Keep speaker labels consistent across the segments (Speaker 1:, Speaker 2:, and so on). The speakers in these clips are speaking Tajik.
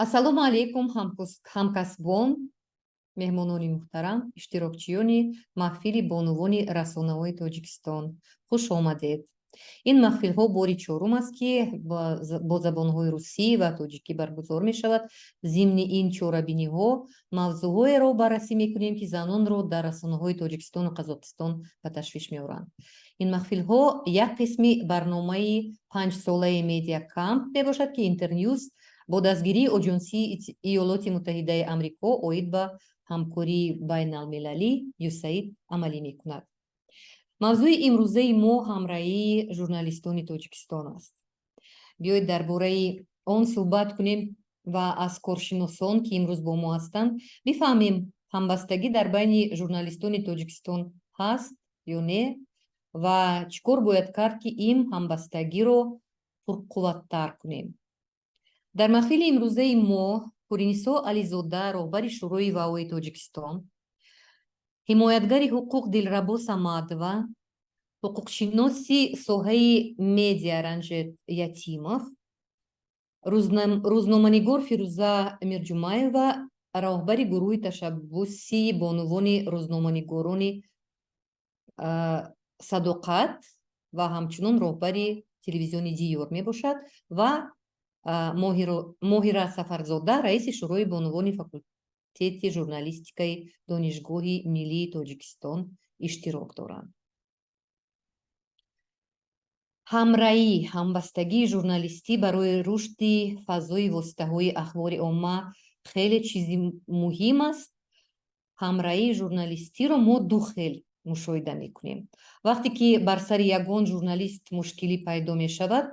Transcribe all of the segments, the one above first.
Speaker 1: ассалому алайкум ҳамкасбон, меҳмонони муҳтарам, иштирокчиёни маҳфили бонувони расонаҳои Тоҷикистон, хуш омадед. Ин маҳфилҳо бори чорум аст ки бо забонҳои русӣ ва тоҷикӣ баргузор мешавад. Зимни ин чорабиниҳо мавзӯъҳоеро баррасӣ мекунем ки занонро дар расонаҳои Тоҷикистону Қазоқистон ба ташвиш меоранд. Ин маҳфилҳо як қисми барномаи 5-солаи Media Camp мебошад ки Интерньюз бо дастгирии Оҷонсии Иёлоти Муттаҳидаи Амрико оид ба ҳамкории байналмилалӣ USAID амалӣ мекунад. мавзӯи имрӯзаи мо ҳамраҳии журналистони Тоҷикистон аст. биёед дар бораи он суҳбат кунем ва аз коршиносон ки имрӯз бо мо ҳастанд бифаҳмем ҳамбастагӣ дар байни журналистони Тоҷикистон ҳаст ё не ва чӣ кор бояд кард ки ин ҳамбастагиро пурқувваттар кунем. дар маҳфили имрӯзаи мо Пуринисо Ализода, роҳбари Шӯрои Ваои Тоҷикистон, ҳимоятгари ҳуқуқ Дилрабо Самадова, ҳуқуқшиноси соҳаи медиа Ранҷет Ятимов, рӯзноманигор Фирӯза Мирҷумаева, роҳбари гурӯҳи ташаббуси бонувони рӯзноманигорони Садоқат ва ҳамчунон роҳбари телевизиони Диёр мебошад ва Моҳира Сафарзода, раиси Шӯрои бонувони факултети журналистикаи Донишгоҳи Миллии Тоҷикистон иштирок доранд. ҳамраҳӣ, ҳамбастагии журналистӣ барои рушди фазои воситаҳои ахбори умма хеле чизи муҳим аст. ҳамраҳии журналистиро мо ду хел мушоҳида мекунем. вақте ки бар сари ягон журналист мушкилӣ пайдо мешавад,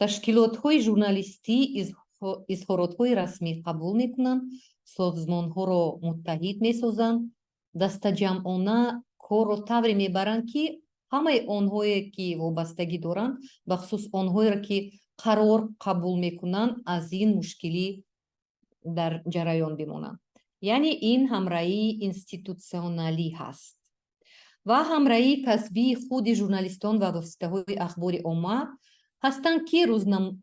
Speaker 1: ташкилотҳои журналистӣ изҳоротҳои расмӣ қабул мекунанд, созмонҳоро муттаҳид месозанд, дастаҷамъона корро тавре мебаранд ки ҳамаи онҳое ки вобастагӣ доранд, бахусус онҳоеро ки қарор қабул мекунанд, аз ин мушкилӣ дар ҷараён бимонанд. яъне ин ҳамраҳии институтсионалӣ ҳаст. ва ҳамраҳии касбии худи журналистон ва воситаҳои ахбори умма ҳастанд ки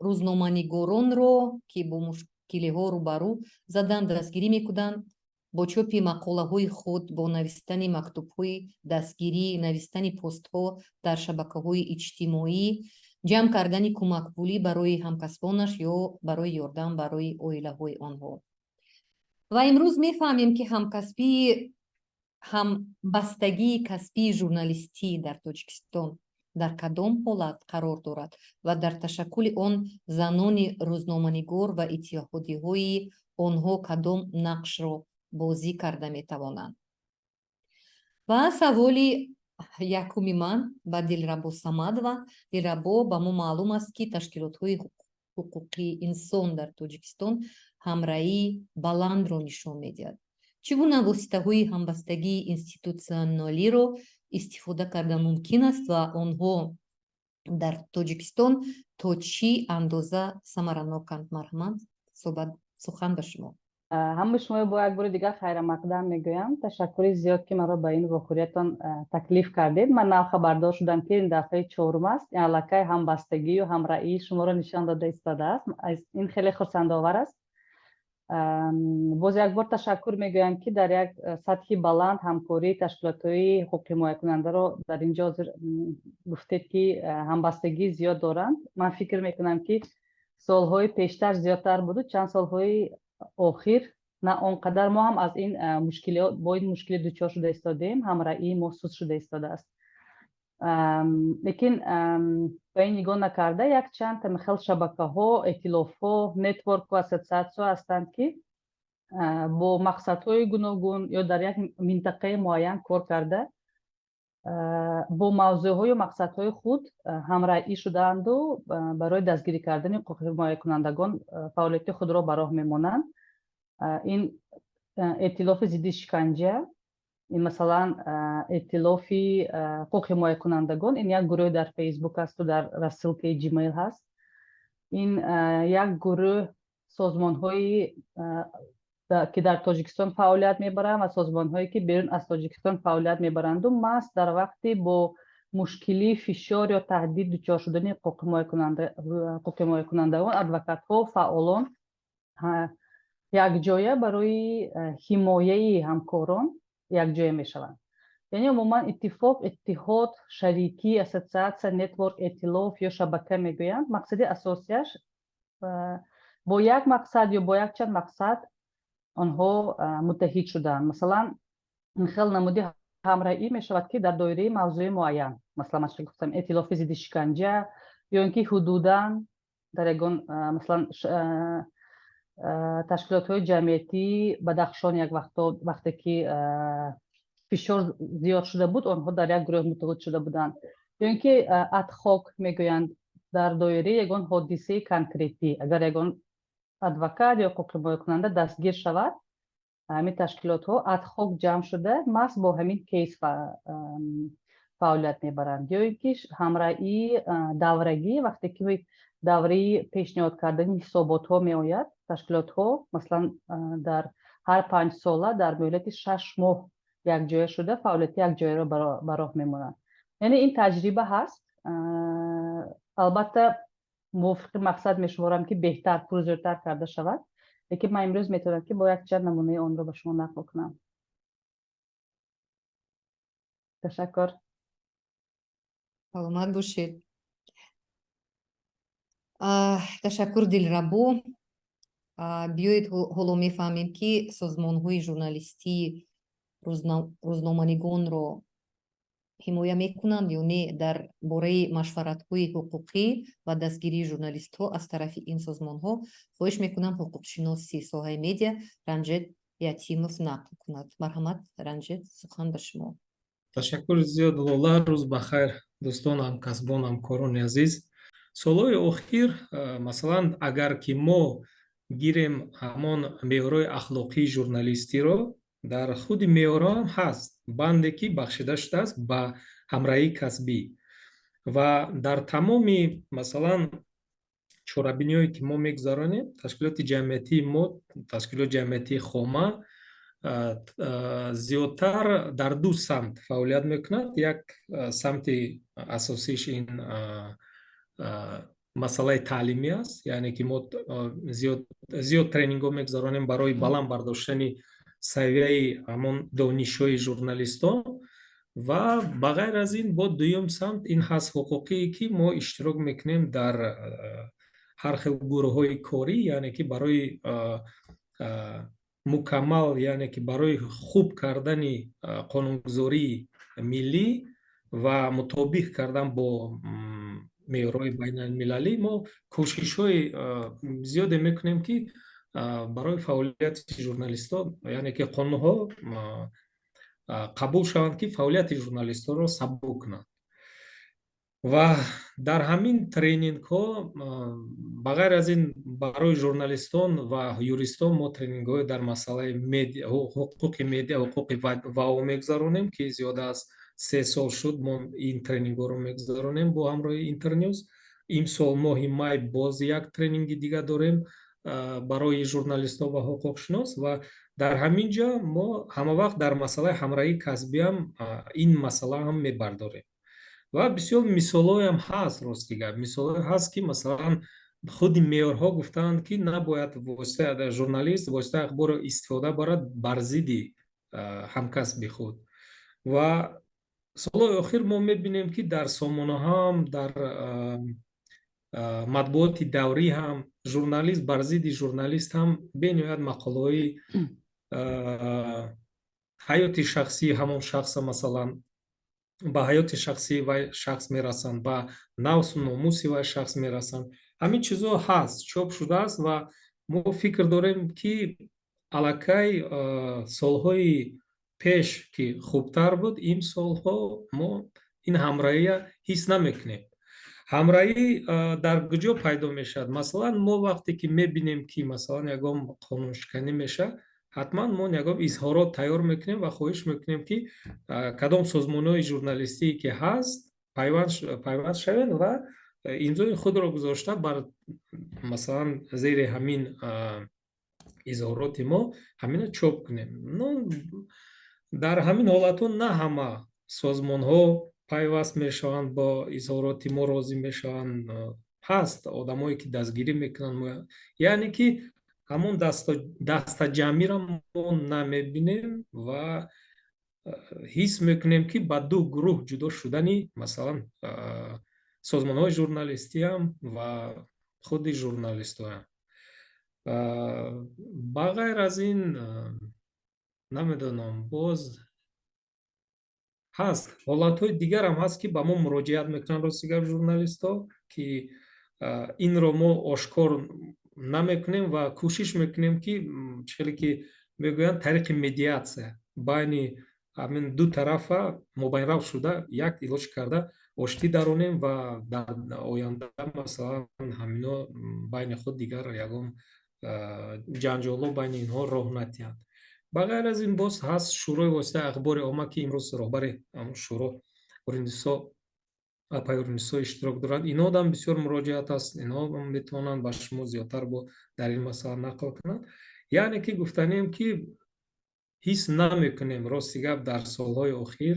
Speaker 1: рӯзноманигоронро ки бо мушкилиҳо рӯбарӯ заданд дастгирӣ мекунанд, бо чопи мақолаҳои худ, бо навистани мактубҳои дастгирӣ, навистани постҳо дар шабакаҳои иҷтимоӣ, ҷамъ кардани кӯмакпулӣ барои ҳамкасбонаш ё барои ёрдам барои оилаҳои онҳо. ва имрӯз мефаҳмем ки ҳамбастагии касбии журналистӣ дар Тоҷикистон дар кадом ҳолат қарор дорад ва дар ташаккули он занони рӯзноманигор ва иттиҳодиҳои онҳо кадом нақшро бозӣ карда метавонанд. ва саволи якуми ман ба Дилрабо Самадова. Дилрабо, ба мо маълум аст ки ташкилотҳои ҳуқуқии инсон дар Тоҷикистон ҳамраҳии баландро нишон медиҳад. чӣ гуна воситаҳои ҳамбастагии институтсионалиро истифода карда мумкин аст ва онҳо дар Тоҷикистон то чӣ андоза самараноканд? Марҳамат, сухан ба шумо.
Speaker 2: ҳамаи шумо бо як бори дигар хайрамақдам мегӯям. ташаккури зиёд ки маро ба ин вохӯриятон таклиф кардед. ман навхабардор шудам ки ин дафъаи чорум аст. аллакай ҳамбастагию ҳамраҳии шуморо нишон дода истодааст. ин хеле хурсандовар аст. боз як бор ташаккур мегӯям ки дар як сатҳи баланд ҳамкории ташкилотҳои ҳуқуқи ҳимоякунандаро дар инҷо ҳозир гуфтед ки ҳамбастагии зиёд доранд. ман фикр мекунам ки солҳои пештар зиёдтар буду. чанд солҳои охир на он қадар мо ҳам аз ин мушкилиҳо бо ин мушкилӣ дучор шуда истодем. ҳамраҳии мо суст шуда истодааст. лекин ба ин нигоҳ накарда якчанд хел шабакаҳо, эътилофҳо, нетворкҳо, ассотсиатсияҳо ҳастанд ки бо мақсадҳои гуногун ё дар як минтақаи муайян кор карда бо мавзӯъҳо ё мақсадҳои худ ҳамраҳӣ шудаанду барои дастгирӣ кардани ҳуқуқи ҳимоякунандагон фаъолияти худро ба роҳ мемонанд. ин эътилофи зидди шиканҷа, ин масалан эътилофи ҳуқуқи ҳимоякунандагон, ин як гурӯҳ дар фейсбук асту дар рассилкаи Gmail ҳаст. ин як гурӯҳ созмонҳои ки дар Тоҷикистон фаъолият мебаранд ва созмонҳое ки берун аз Тоҷикистон фаъолият мебаранду маҳз дар вақти бо мушкилӣ, фишор ё таҳдид дучор шудани ҳуқуқи ҳимоякунандагон адвокатҳо, фаъолон якҷоя барои ҳимояи ҳамкорон якҷоя мешаванд. яъне умуман иттифоқ, иттиҳод, шарикӣ, ассотсиатсия, нетворк, эътилоф ё шабака мегӯянд. мақсади асосияш бо як мақсад ё бо якчанд мақсад онҳо муттаҳид шудаанд. масалан ин хел намуди ҳамраҳӣ мешавад ки дар доираи мавзӯи муайян, масалан ман гуфтам эътилофи зидди шиканҷа ё ин ки ҳудудан дар ягон масалан ташкилотҳои ҷамъиятӣ Бадахшон як вақте ки фишор зиёд шуда буд, онҳо дар як гурӯҳ муттаҳид шуда буданд. ё ин ки адхок мегӯянд дар доираи ягон ҳодисаи конкретӣ. агар ягон адвокат ё ҳуқуқҳимоякунанда дастгир шавад, ҳамин ташкилотҳо адхок ҷамъ шуда маҳз бо ҳамин кейс фаъолият мебаранд. ё ин ки ҳамраҳии даврагӣ, вақте ки давраи пешниҳод кардани ҳисоботҳо меояд, ташкилотҳо масалан дар ҳар 5 сола дар муҳлати 6 моҳ якҷоя шуда фаъолияти якҷояро ба роҳ мемонанд. яъне ин таҷриба ҳаст. албатта мувофиқи мақсад мешуморам ки беҳтар, пурзӯртар карда шавад. лекин ман имрӯз метавонам ки бо якчанд намунаи онро ба шумо нақл кунам. ташаккур.
Speaker 1: саломат бошед. ташаккур Дилрабо. биёед ҳоло мефаҳмем ки созмонҳои журналистӣ рӯзноманигонро ҳимоя мекунанд ё не дар бораи машваратҳои ҳуқуқӣ ва дастгирии журналистҳо аз тарафи ин созмонҳо. хоҳиш мекунам ҳуқуқшиноси соҳаи медиа Ранҷет Ятимов нақл кунад. марҳамат Ранҷет, сухан ба шумо.
Speaker 3: ташаккур зиёд Лола. рӯз бахайр дӯстон, ҳамкасбон, ҳамкорони азиз. солҳои охир масалан агар ки мо гирем ҳамон меъёрҳои ахлоқии журналистиро, дар худи меъёрҳо ҳам ҳаст банде ки бахшида шудааст ба ҳамраҳии касбӣ ва дар тамоми масалан чорабиниҳое ки мо мегузаронем, ташкилоти ҷамъиятии мо, ташкилоти ҷамъиятии хома зиёдтар дар ду самт фаъолият мекунад. як самти асосиш ин масъалаи таълимӣ аст, яъне ки мо зиёд тренингҳо мегузаронем барои баланд бардоштани савияи ҳамон донишҳои журналистон ва ба ғайр аз ин бо дуюм самт ин ҳаст ҳуқуқие ки мо иштирок мекунем дар ҳар хел гурӯҳҳои корӣ, яъне ки барои мукаммал, яъне ки барои хуб кардани қонунгузории миллӣ ва мутобиқ кардан бо меъёрҳои байналмилалӣ мо кӯшишҳои зиёде мекунем ки барои фаъолияти журналистон, яъне ки қонунҳо қабул шаванд ки фаъолияти журналистонро сабук кунанд. ва дар ҳамин тренингҳо ба ғайр аз ин барои журналистон ва юристон мо тренингҳои дар масъалаи медиа, ҳуқуқи медиа, ҳуқуқи вао мегузаронем ки зиёда аз 3 сол шуд мо ин тренингҳоро мегузаронем бо ҳамроҳи Интерньюз. имсол моҳи май боз як тренинги дига дорем барои журналистон ва ҳуқуқшинос ва дар ҳамин ҷо мо ҳамавақт дар масъалаи ҳамраҳии касбӣ ҳам ин масъала ҳам мебардорем. ва бисёр мисолҳое ҳам ҳаст. рости гап мисолҳое ҳаст ки масалан худи меъёрҳо гуфтаанд ки набояд воситаи журналист воситаи ахборро истифода барад бар зидди ҳамкасби худ. ва солҳои охир мо мебинем ки дар сомонаҳо ҳам, дар матбуоти даврӣ ҳам журналист бар зидди журналист ҳам бениҳоят мақолаҳои ҳаёти шахсии ҳамон шахса, масалан ба ҳаёти шахсии вай шахс мерасанд, ба навсу номуси вай шахс мерасанд. ҳамин чизҳо ҳаст, чоп шудааст ва мо фикр дорем ки аллакай солҳои пеш ки хубтар буд, ин солҳо мо ин ҳамраҳия ҳис намекунем. ҳамраҳӣ дар куҷо пайдо мешавад? Масалан мо вақте ки мебинем ки масалан ягон қонуншиканӣ мешавад, ҳатман мо ягон изҳорот тайёр мекунем ва хоҳиш мекунем ки кадом созмонҳои журналистие ки ҳаст пайванд шавем ва имзои худро гузошта бар масалан зери ҳамин изҳороти мо ҳамина чоп кунем. дар ҳамин ҳолатҳо на ҳама созмонҳо пайваст мешаванд, бо изҳороти мо розӣ мешаванд. ҳаст одамое ки дастгирӣ мекунанд, яъне ки ҳамон дастаҷамъиро мо намебинем ва ҳис мекунем ки ба ду гурӯҳ ҷудо шудани масалан созмонҳои журналистиам ва худи журналистоям. Ба ғайр аз ин намедонам, боз ҳаст ҳолатҳои дигарам ҳаст ки ба мо муроҷиат мекунанд ростигар журналистҳо ки инро мо ошкор намекунем ва кӯшиш мекунем ки чиҳеле ки мегӯянд тариқи медиатсия байни ҳамин ду тарафа мобайнрав шуда як илоҷ карда оштӣ даронем ва дар оянда масалан ҳамино байни худ дигар ягон ҷанҷолҳо байни инҳо роҳ натиҳанд. Ба ғайр аз ин боз ҳаст шӯрои воситаи ахбори омма ки имрӯз роҳбари шӯро Уринниссо Апаи Уринниссо иштирок дорад. Инҳо ҳам бисёр муроҷиат аст, инҳо метавонанд ба шумо зиёдтар дар ин масъала нақл кунанд. Яъне ки гуфтанем ки ҳис намекунем рости гап дар солҳои охир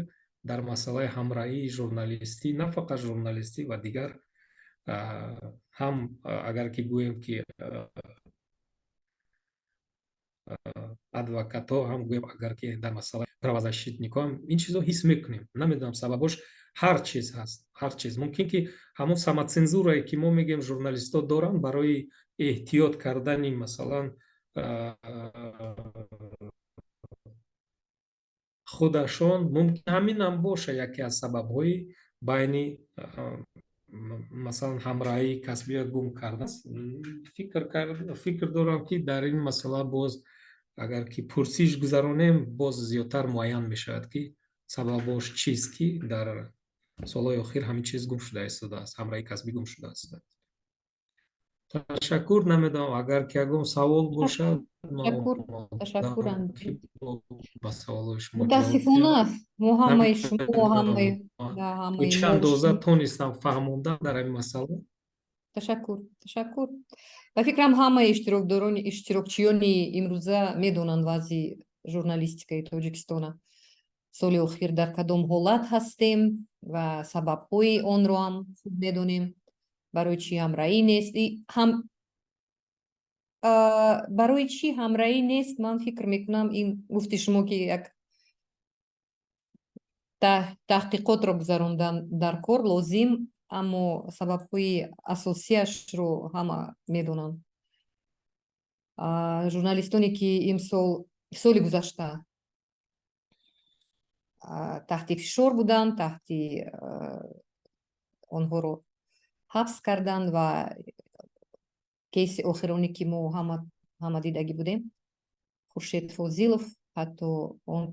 Speaker 3: дар масъалаи ҳамраҳии журналистӣ, на фақат журналистӣ ва дигар ҳам агар ки гӯем ки адвокатҳо ҳам гӯем агар ки дар масъалаи правозащитникҳо ҳам ин чизҳо ҳис мекунем. Намедонам сабабош ҳар чиз ҳаст. Ҳар чиз мумкин ки ҳамон самоцензурае ки мо мегӯем журналистҳо доранд барои эҳтиёт кардани масалан худашон мумкин ҳаминам боша яке аз сабабҳои байни масалан ҳамраҳии касбия гум кардааст. фикр дорам ки дар ин масъала боз агар ки пурсиш гузаронем боз зиёдтар муайян мешавад ки сабабош чист ки дар солҳои охир ҳамин чиз гум шуда истодааст, ҳамраҳии касбӣ гум шуда истод. Ташаккур. Намедонам агар ки ягон савол бошад
Speaker 1: Ташаккурам.
Speaker 3: ба саволои шумо
Speaker 1: мутаассифона мо ҳамаи шумо ҳамаи
Speaker 3: чӣ андоза тонистам фаҳмондан дар ин масъала.
Speaker 1: Ташаккур. Ба фикрам ҳамаи иштирокчиёни имрӯза медонанд вазъи журналистикаи Тоҷикистона соли охир дар кадом ҳолат ҳастем ва сабабҳои онро ҳам хуб медонем. Барои чӣ ҳамраҳӣ нест, барои чӣ ҳамраҳӣ нест, ман фикр мекунам ин гуфти шумо ки як таҳқиқотро гузарондан дар кор лозим, аммо сабабҳои асосиашро ҳама медонанд. Журналистоне ки имсол соли гузашта таҳти фишор буданд, таҳти онҳоро ҳабс карданд ва кейси охироне ки мо ҳама дидагӣ будем, Хуршед Фозилов, ҳатто он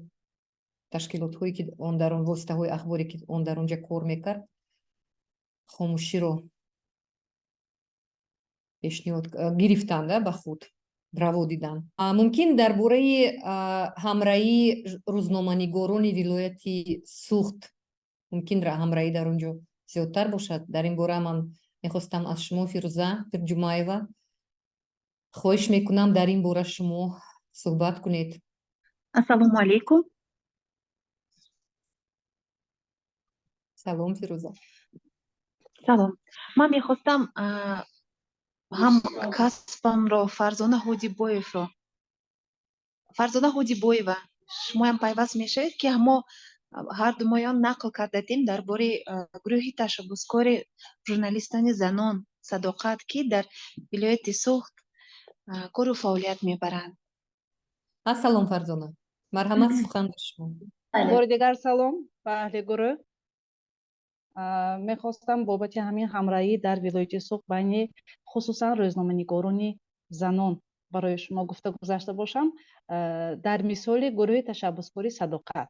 Speaker 1: ташкилотҳое ки он дар он воситаҳои ахборе ки он дар онҷа кор мекард, хомӯширо пешниҳод гирифтанд ба худ раво дидан. Мумкин дар бораи ҳамраҳии рӯзноманигорони вилояти Суғд мумкин ҳамраҳӣ дар онҷо зиёдтар бошад. Дар ин бора ман мехостам аз шумо Фирӯза Пирҷумаева хоҳиш мекунам дар ин бора шумо суҳбат кунед.
Speaker 4: Ассалому алайкум.
Speaker 1: Салом Фирӯза.
Speaker 4: Салом. Ман мехостам ҳамкасбамро Фарзона Ҳодибоева шумоям пайваст мешавед ки мо ҳарду моён нақл кардадем дар бораи гурӯҳи ташаббускори журналистони занон Садоқат ки дар вилояти Суғд кору фаъолият мебаранд.
Speaker 1: Ассалом Фарзона. Марҳамат, сухан ба шумо.
Speaker 2: бори дигар салом ба аҳли гурӯҳ. мехостам бобати ҳамин ҳамраҳӣ дар вилояти Суғд байни хусусан рӯзноманигорони занон барои шумо гуфта гузашта бошам дар мисоли гурӯҳи ташаббускори Садоқат.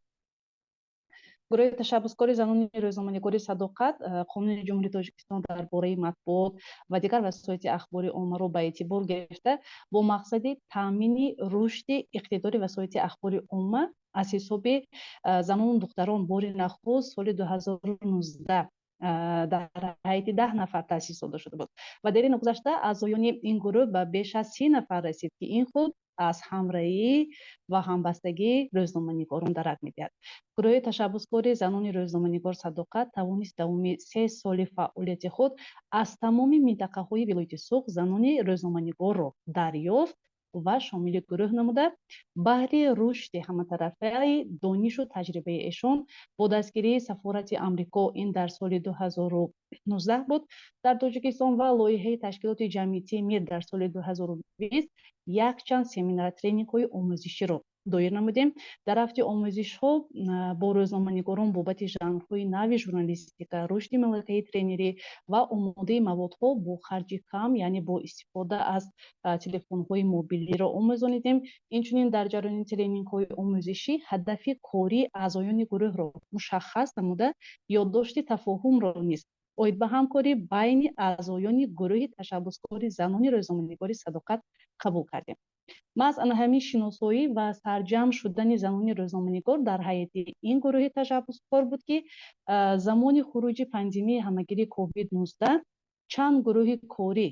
Speaker 2: гурӯҳи ташаббускори занони рӯзноманигори Садоқат Қонуни Ҷумҳурии Тоҷикистон дар бораи матбуот ва дигар васоити ахбори оммаро ба эътибор гирифта бо мақсади таъмини рушди иқтидори васоити ахбори умма аз ҳисоби занону духтарон бори нахуст соли 2019 дар ҳайати 10 нафар таъсис дода шуда буд ва дар ин гузашта аъзоёни ин гурӯҳ ба беш аз 30 нафар расид ки ин худ аз ҳамраҳӣ ва ҳамбастагии рӯзноманигорон дарак медиҳад. гурӯҳи ташаббускори занони рӯзноманигор Садоқат тавонист давоми 3 соли фаъолияти худ аз тамоми минтақаҳои вилояти Суғд занони рӯзноманигорро дарёфт ва шомили гурӯҳ намуда баҳри рушди ҳаматарафаи донишу таҷрибаи эшон бо дастгирии сафорати амрико ин дар соли 2019 буд дар тоҷикистон ва лоиҳаи ташкилоти ҷамъиятии мир дар соли 2020 якчанд семинар тренингҳои омӯзиширо доир намудем. Дар ҳафти омӯзишҳо бо рӯзноманигорон бобати жанрҳои нави журналистика, рушди малакаи тренерӣ ва омодаи маводҳо бо харҷи кам, яъне бо истифода аз телефонҳои мобилиро омӯзонидем. Инчунин дар ҷараёни тренингҳои омӯзишӣ ҳадафи кории аъзоёни гурӯҳро мушаххас намуда ёддошти тафоҳумро низ оид ба ҳамкорӣ байни аъзоёни гурӯҳи ташаббускори занони рӯзноманигори Садоқат қабул кардем. маҳз ана ҳамин шиносоӣ ва сарҷамъ шудани занони рӯзноманигор дар ҳайати ин гурӯҳи ташаббускор буд, ки замони хуруҷи пандемияи ҳамагири COVID-19 чанд гурӯҳи корӣ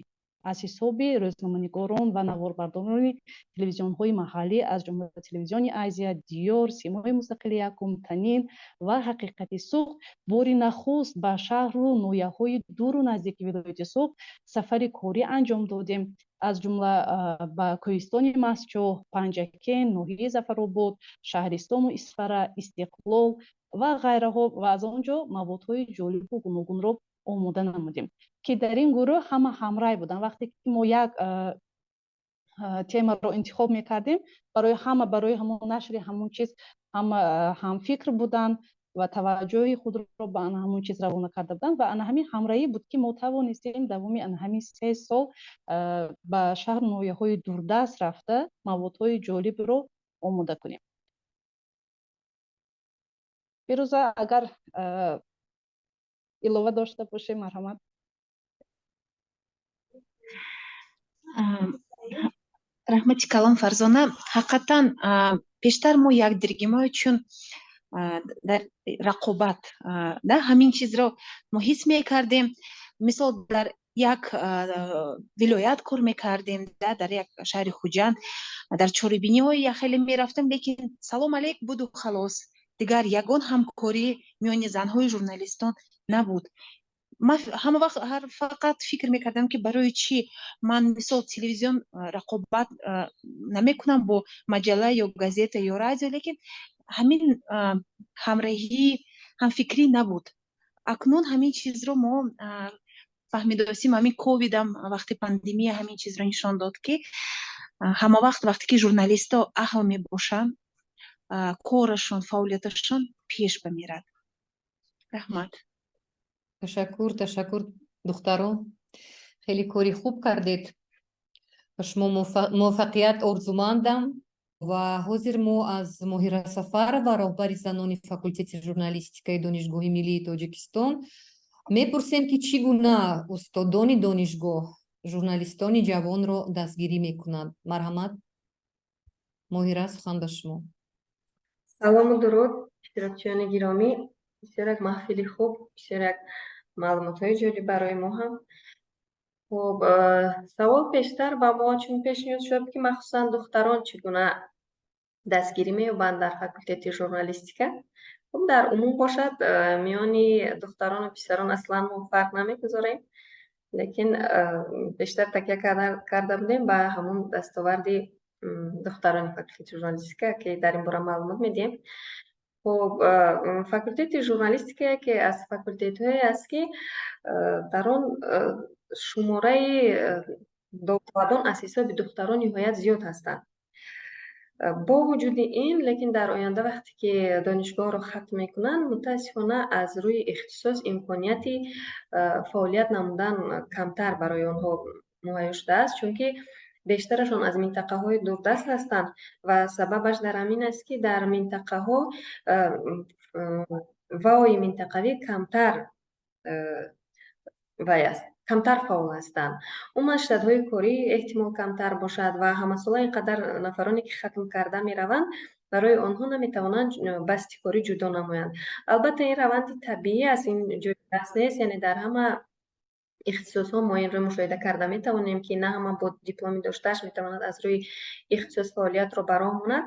Speaker 2: аз ҳисоби рӯзноманигорон ва наворбардорони телевизионҳои маҳаллӣ аз ҷумла телевизиони Азия, Диёр, Симои Мустақили Якум, Танин ва Ҳақиқати Суғд бори нахуст ба шаҳру ноҳияҳои дуру наздики вилояти Суғд сафари корӣ анҷом додем. аз ҷумла ба кӯҳистони Мастчоҳ, Панҷакен, ноҳияи Зафаробод, шаҳристону Исфара, Истиқлол ва ғайраҳо ва аз он ҷо маводҳои ҷолибу гуногунро омода намудем, ки дар ин гурӯҳ ҳама ҳамрай буданд. вақте ки мо як темаро интихоб мекардем, барои ҳамон нашри ҳамон чиз ҳама ҳамфикр буданд ва таваҷҷӯҳи худро ба ҳамон чиз равона карда буданд ва ана ҳамин ҳамраҳӣ буд, ки мо тавонистем давоми ана ҳамин 3 сол ба шаҳру ноҳияҳои дурдаст рафта маводҳои ҷолибро омода кунем. фирӯза, агар илова дошта боше, марҳамат.
Speaker 4: раҳмати калон Фарзона. ҳақиқатан бештар мо якдигимои чун дар рақобат ҳамин чизро мо ҳис мекардем. мисол дар як вилоят кор мекардем, дар як шаҳри Хуҷанд дар чорабиниҳои хеле мерафтем, лекин салом алейк буду халос, дигар ягон ҳамкорӣ миёни занҳои журналистон набуд. ман ҳама вақт фақат фикр мекардам, ки барои чӣ ман мисол телевизион рақобат намекунам бо маҷалла ё газета ё радио, лекин ҳамин ҳамраҳӣ, ҳамфикрӣ набуд. акнун ҳамин чизро мо фаҳмидостим. ҳамин ковидам вақти пандемия ҳамин чизро нишон дод, ки ҳама вақте ки журналистҳо аҳл мебошанд, корашон, фаъолияташон пеш бамерад. раҳмат.
Speaker 1: ташаккур духтарон, хеле кори хуб кардед. ба шумо муваффақият орзумандам ва ҳозир мо аз Моҳира Сафарова, роҳбари занони факултети журналистикаи Донишгоҳи Миллии Тоҷикистон, мепурсем, ки чӣ гуна устодони донишгоҳ журналистони ҷавонро дастгирӣ мекунанд. марҳамат, Моҳира, сухан ба шумо.
Speaker 5: салому дуруд, иштирокчиёни гиромӣ. бисёр як маҳфили хуб, бисёр як маълумотҳои ҷолиб барои мо ҳам. хуб, савол пештар ба мо чун пешниҳод шуд, ки махсусан духтарон чӣ гуна дастгирӣ меёбанд дар факултети журналистика. хуб, дар умум бошад, миёни духтарону писарон аслан мо фарқ намегузорем, лекин бештар такя карда будем ба ҳамон дастоварди духтарони факултети журналистика, ки дар ин бора маълумот медиҳем. хуб, факултети журналистика яке аз факултетҳое аст, ки дар он шумораи довталадон аз ҳисоби духтарон ниҳоят зиёд ҳастанд. бо вуҷуди ин, лекин дар оянда вақте ки донишгоҳро хатм мекунанд, мутаассифона аз рӯи ихтисос имконияти фаъолият намудан камтар барои онҳо муҳайё шудааст, чунки бештарашон аз минтақаҳои дурдаст ҳастанд ва сабабаш дар ҳамин аст, ки дар минтақаҳо ваои минтақавӣ камтар вай аст, камтар фаъол ҳастанд. умуман штатҳои корӣ эҳтимол камтар бошад ва ҳамасола ин қадар нафароне ки хатм карда мераванд, барои онҳо наметавонанд басти корӣ ҷудо намоянд. албатта ин раванди табиӣ аст, ин ҷои баҳс нест, яъне дар ҳама ихтисосҳо мо инро мушоҳида карда метавонем, ки на ҳама бо дипломи доштааш метавонад аз рӯи ихтисос фаъолиятро ба роҳ монад.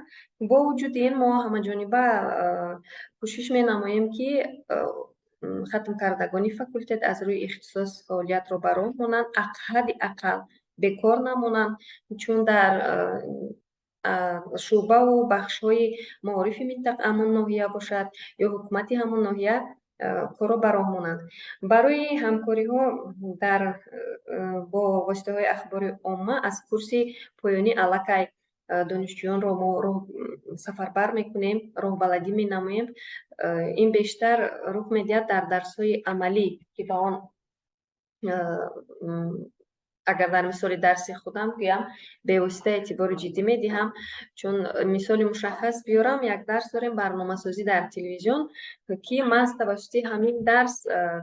Speaker 5: бо вуҷуди ин мо ҳамаҷониба кӯшиш менамоем, ки хатм кардагони факултет аз рӯи ихтисос фаъолиятро ба роҳ монанд, ҳадди ақал бекор намонанд, чун дар шӯъба ва бахшҳои маорифи минтақа ҳамон ноҳия бошад ё ҳукумати ҳамон ноҳия корро ба роҳ монанд. Барои ҳамкориҳо бо воситаҳои ахбори умма аз курси поёнӣ аллакай донишҷӯёнро мо сафарбар мекунем, роҳбаладӣ менамоем. Ин бештар рух медиҳад дар дарсҳои амалӣ, ки ба он агар дар мисоли дарси худам гӯям, бевосита эътибори ҷиддӣ медиҳам, чун мисоли мушаххас биёрам, як дарс дорем барномасозӣ дар телевизион, ки ман тавассути ҳамин дарс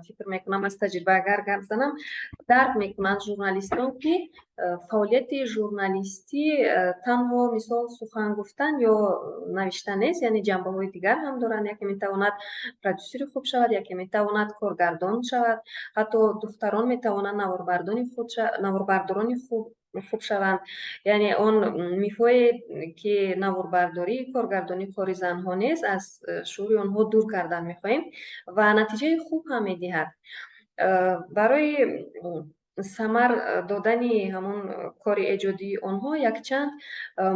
Speaker 5: фикр мекунам, аз таҷриба агар гап занам, дарк мекунанд журналистон, ки фаъолияти журналистӣ танҳо мисол сухан гуфтан ё навиштан нест, яъне ҷанбаҳои дигар ҳам доранд. Яке метавонад продюсери хуб шавад, яке метавонад коргардон шавад, ҳатто духтарон метавонанд наворбардорони хуб шаванд. Яъне он мифҳое ки наворбардорӣ, коргардонӣ кори занҳо нест, аз шуъури онҳо дур кардан мехоҳем ва натиҷаи хуб ҳам медиҳад. Барои самар додани ҳамон кори эҷодии онҳо якчанд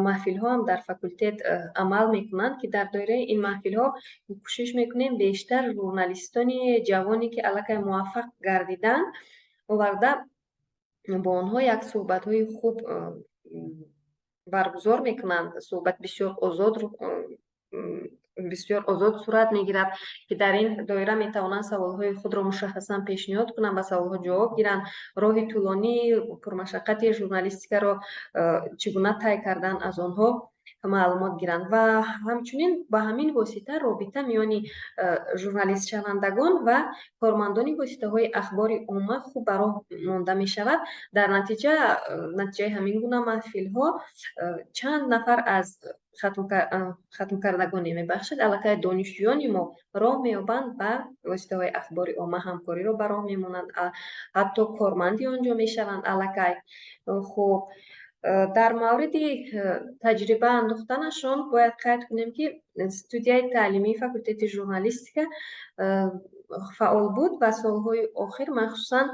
Speaker 5: маҳфилҳо ҳам дар факултет амал мекунанд, ки дар доираи ин маҳфилҳо кӯшиш мекунем бештар журналистони ҷавоне, ки аллакай муваффақ гардиданд, оварда бо онҳо як суҳбатҳои хуб баргузор мекунанд. Суҳбат бисёр озод сурат мегирад, ки дар ин доира метавонанд саволҳои худро мушаххасан пешниҳод кунанд, ба саволҳо ҷавоб гиранд, роҳи тӯлонии пурмашаққати журналистикаро чӣ гуна тай кардан, аз онҳо маълумот гиранд ва ҳамчунин ба ҳамин восита робита миёни журналистшавандагон ва кормандони воситаҳои ахбори умма хуб ба роҳ монда мешавад. Дар натиҷаи ҳамин гуна маҳфилҳо чанд нафар аз хатмкардагоне мебахшад аллакай донишҷӯёни мо роҳ меёбанд ба воситаҳои ахбори умма, ҳамкориро ба роҳ мемонанд, ҳатто корманди он ҷо мешаванд аллакай. Хуб, дар мавриди таҷриба андохтанашон бояд қайд кунем, ки студияи таълимии факултети журналистика фаъол буд ва солҳои охир махсусан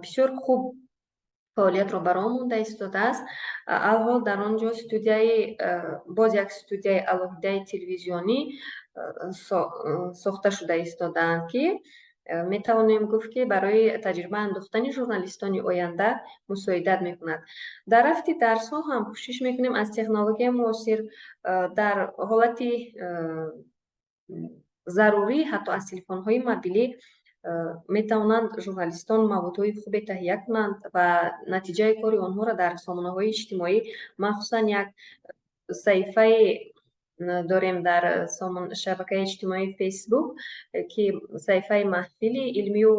Speaker 5: бисёр хуб фаъолиятро ба роҳ монда истодааст. Аввал дар он ҷо боз як студияи алоҳидаи телевизионӣ сохта шуда истодаанд, ки метавонем гуфт, ки барои таҷриба андохтани журналистони оянда мусоидат мекунад. Дар рафти дарсҳо ҳам кӯшиш мекунем аз технологияи муосир дар ҳолати зарурӣ, ҳатто аз телефонҳои мобилӣ метавонанд журналистон маводҳои хубе таҳия кунанд ва натиҷаи кори онҳоро дар сомонаҳои иҷтимоӣ, махсусан як саҳифаи дорем дар шабакаи иҷтимоии фейсбук, ки саҳифаи маҳфили илмию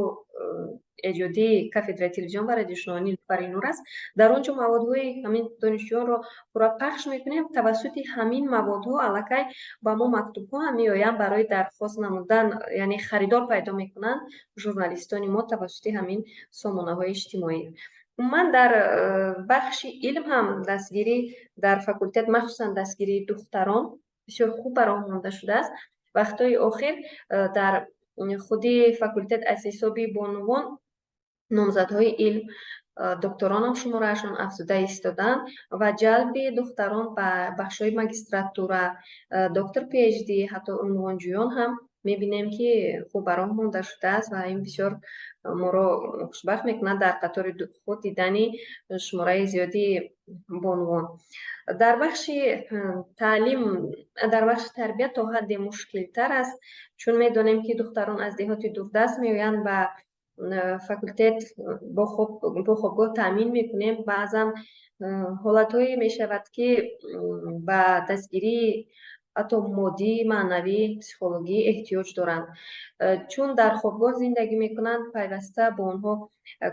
Speaker 5: эҷодии кафедраи телевизион ва радиошунавонии Лутфари Нур аст. Дар он ҷо маводҳои ҳамин донишҷӯёнро пурра пахш мекунем. Тавассути ҳамин маводҳо аллакай ба мо мактубҳо ҳам меоянд барои дархост намудан, яъне харидор пайдо мекунанд журналистони мо тавассути ҳамин сомонаҳои иҷтимоӣ. Умуман дар бахши илм ҳам дастгирӣ дар факултет, махсусан дастгирии духтарон бисёр хуб ба роҳ монда шудааст. Вақтҳои охир дар худи факултет аз ҳисоби бонувон номзадҳои илм, докторонам шумораашон афзуда истодаанд ва ҷалби духтарон ба бахшҳои магистратура, доктор PhD, ҳатто унвонҷӯён ҳам мебинем, ки хуб ба роҳ монда шудааст ва ин бисёр моро хушбахт мекунад дар қатори худ дидани шумораи зиёди бонувон. Дар бахши таълим, дар бахши тарбият то ҳадде мушкилтар аст, чун медонем, ки духтарон аз деҳоти дурдаст меоянд ба факултет, бо хобгоҳ таъмин мекунем. Баъзан ҳолатҳое мешавад, ки ба дастгирии ҳатто моддӣ, маънавӣ, психологӣ эҳтиёҷ доранд. Чун дар хобгоҳ зиндагӣ мекунанд, пайваста бо онҳо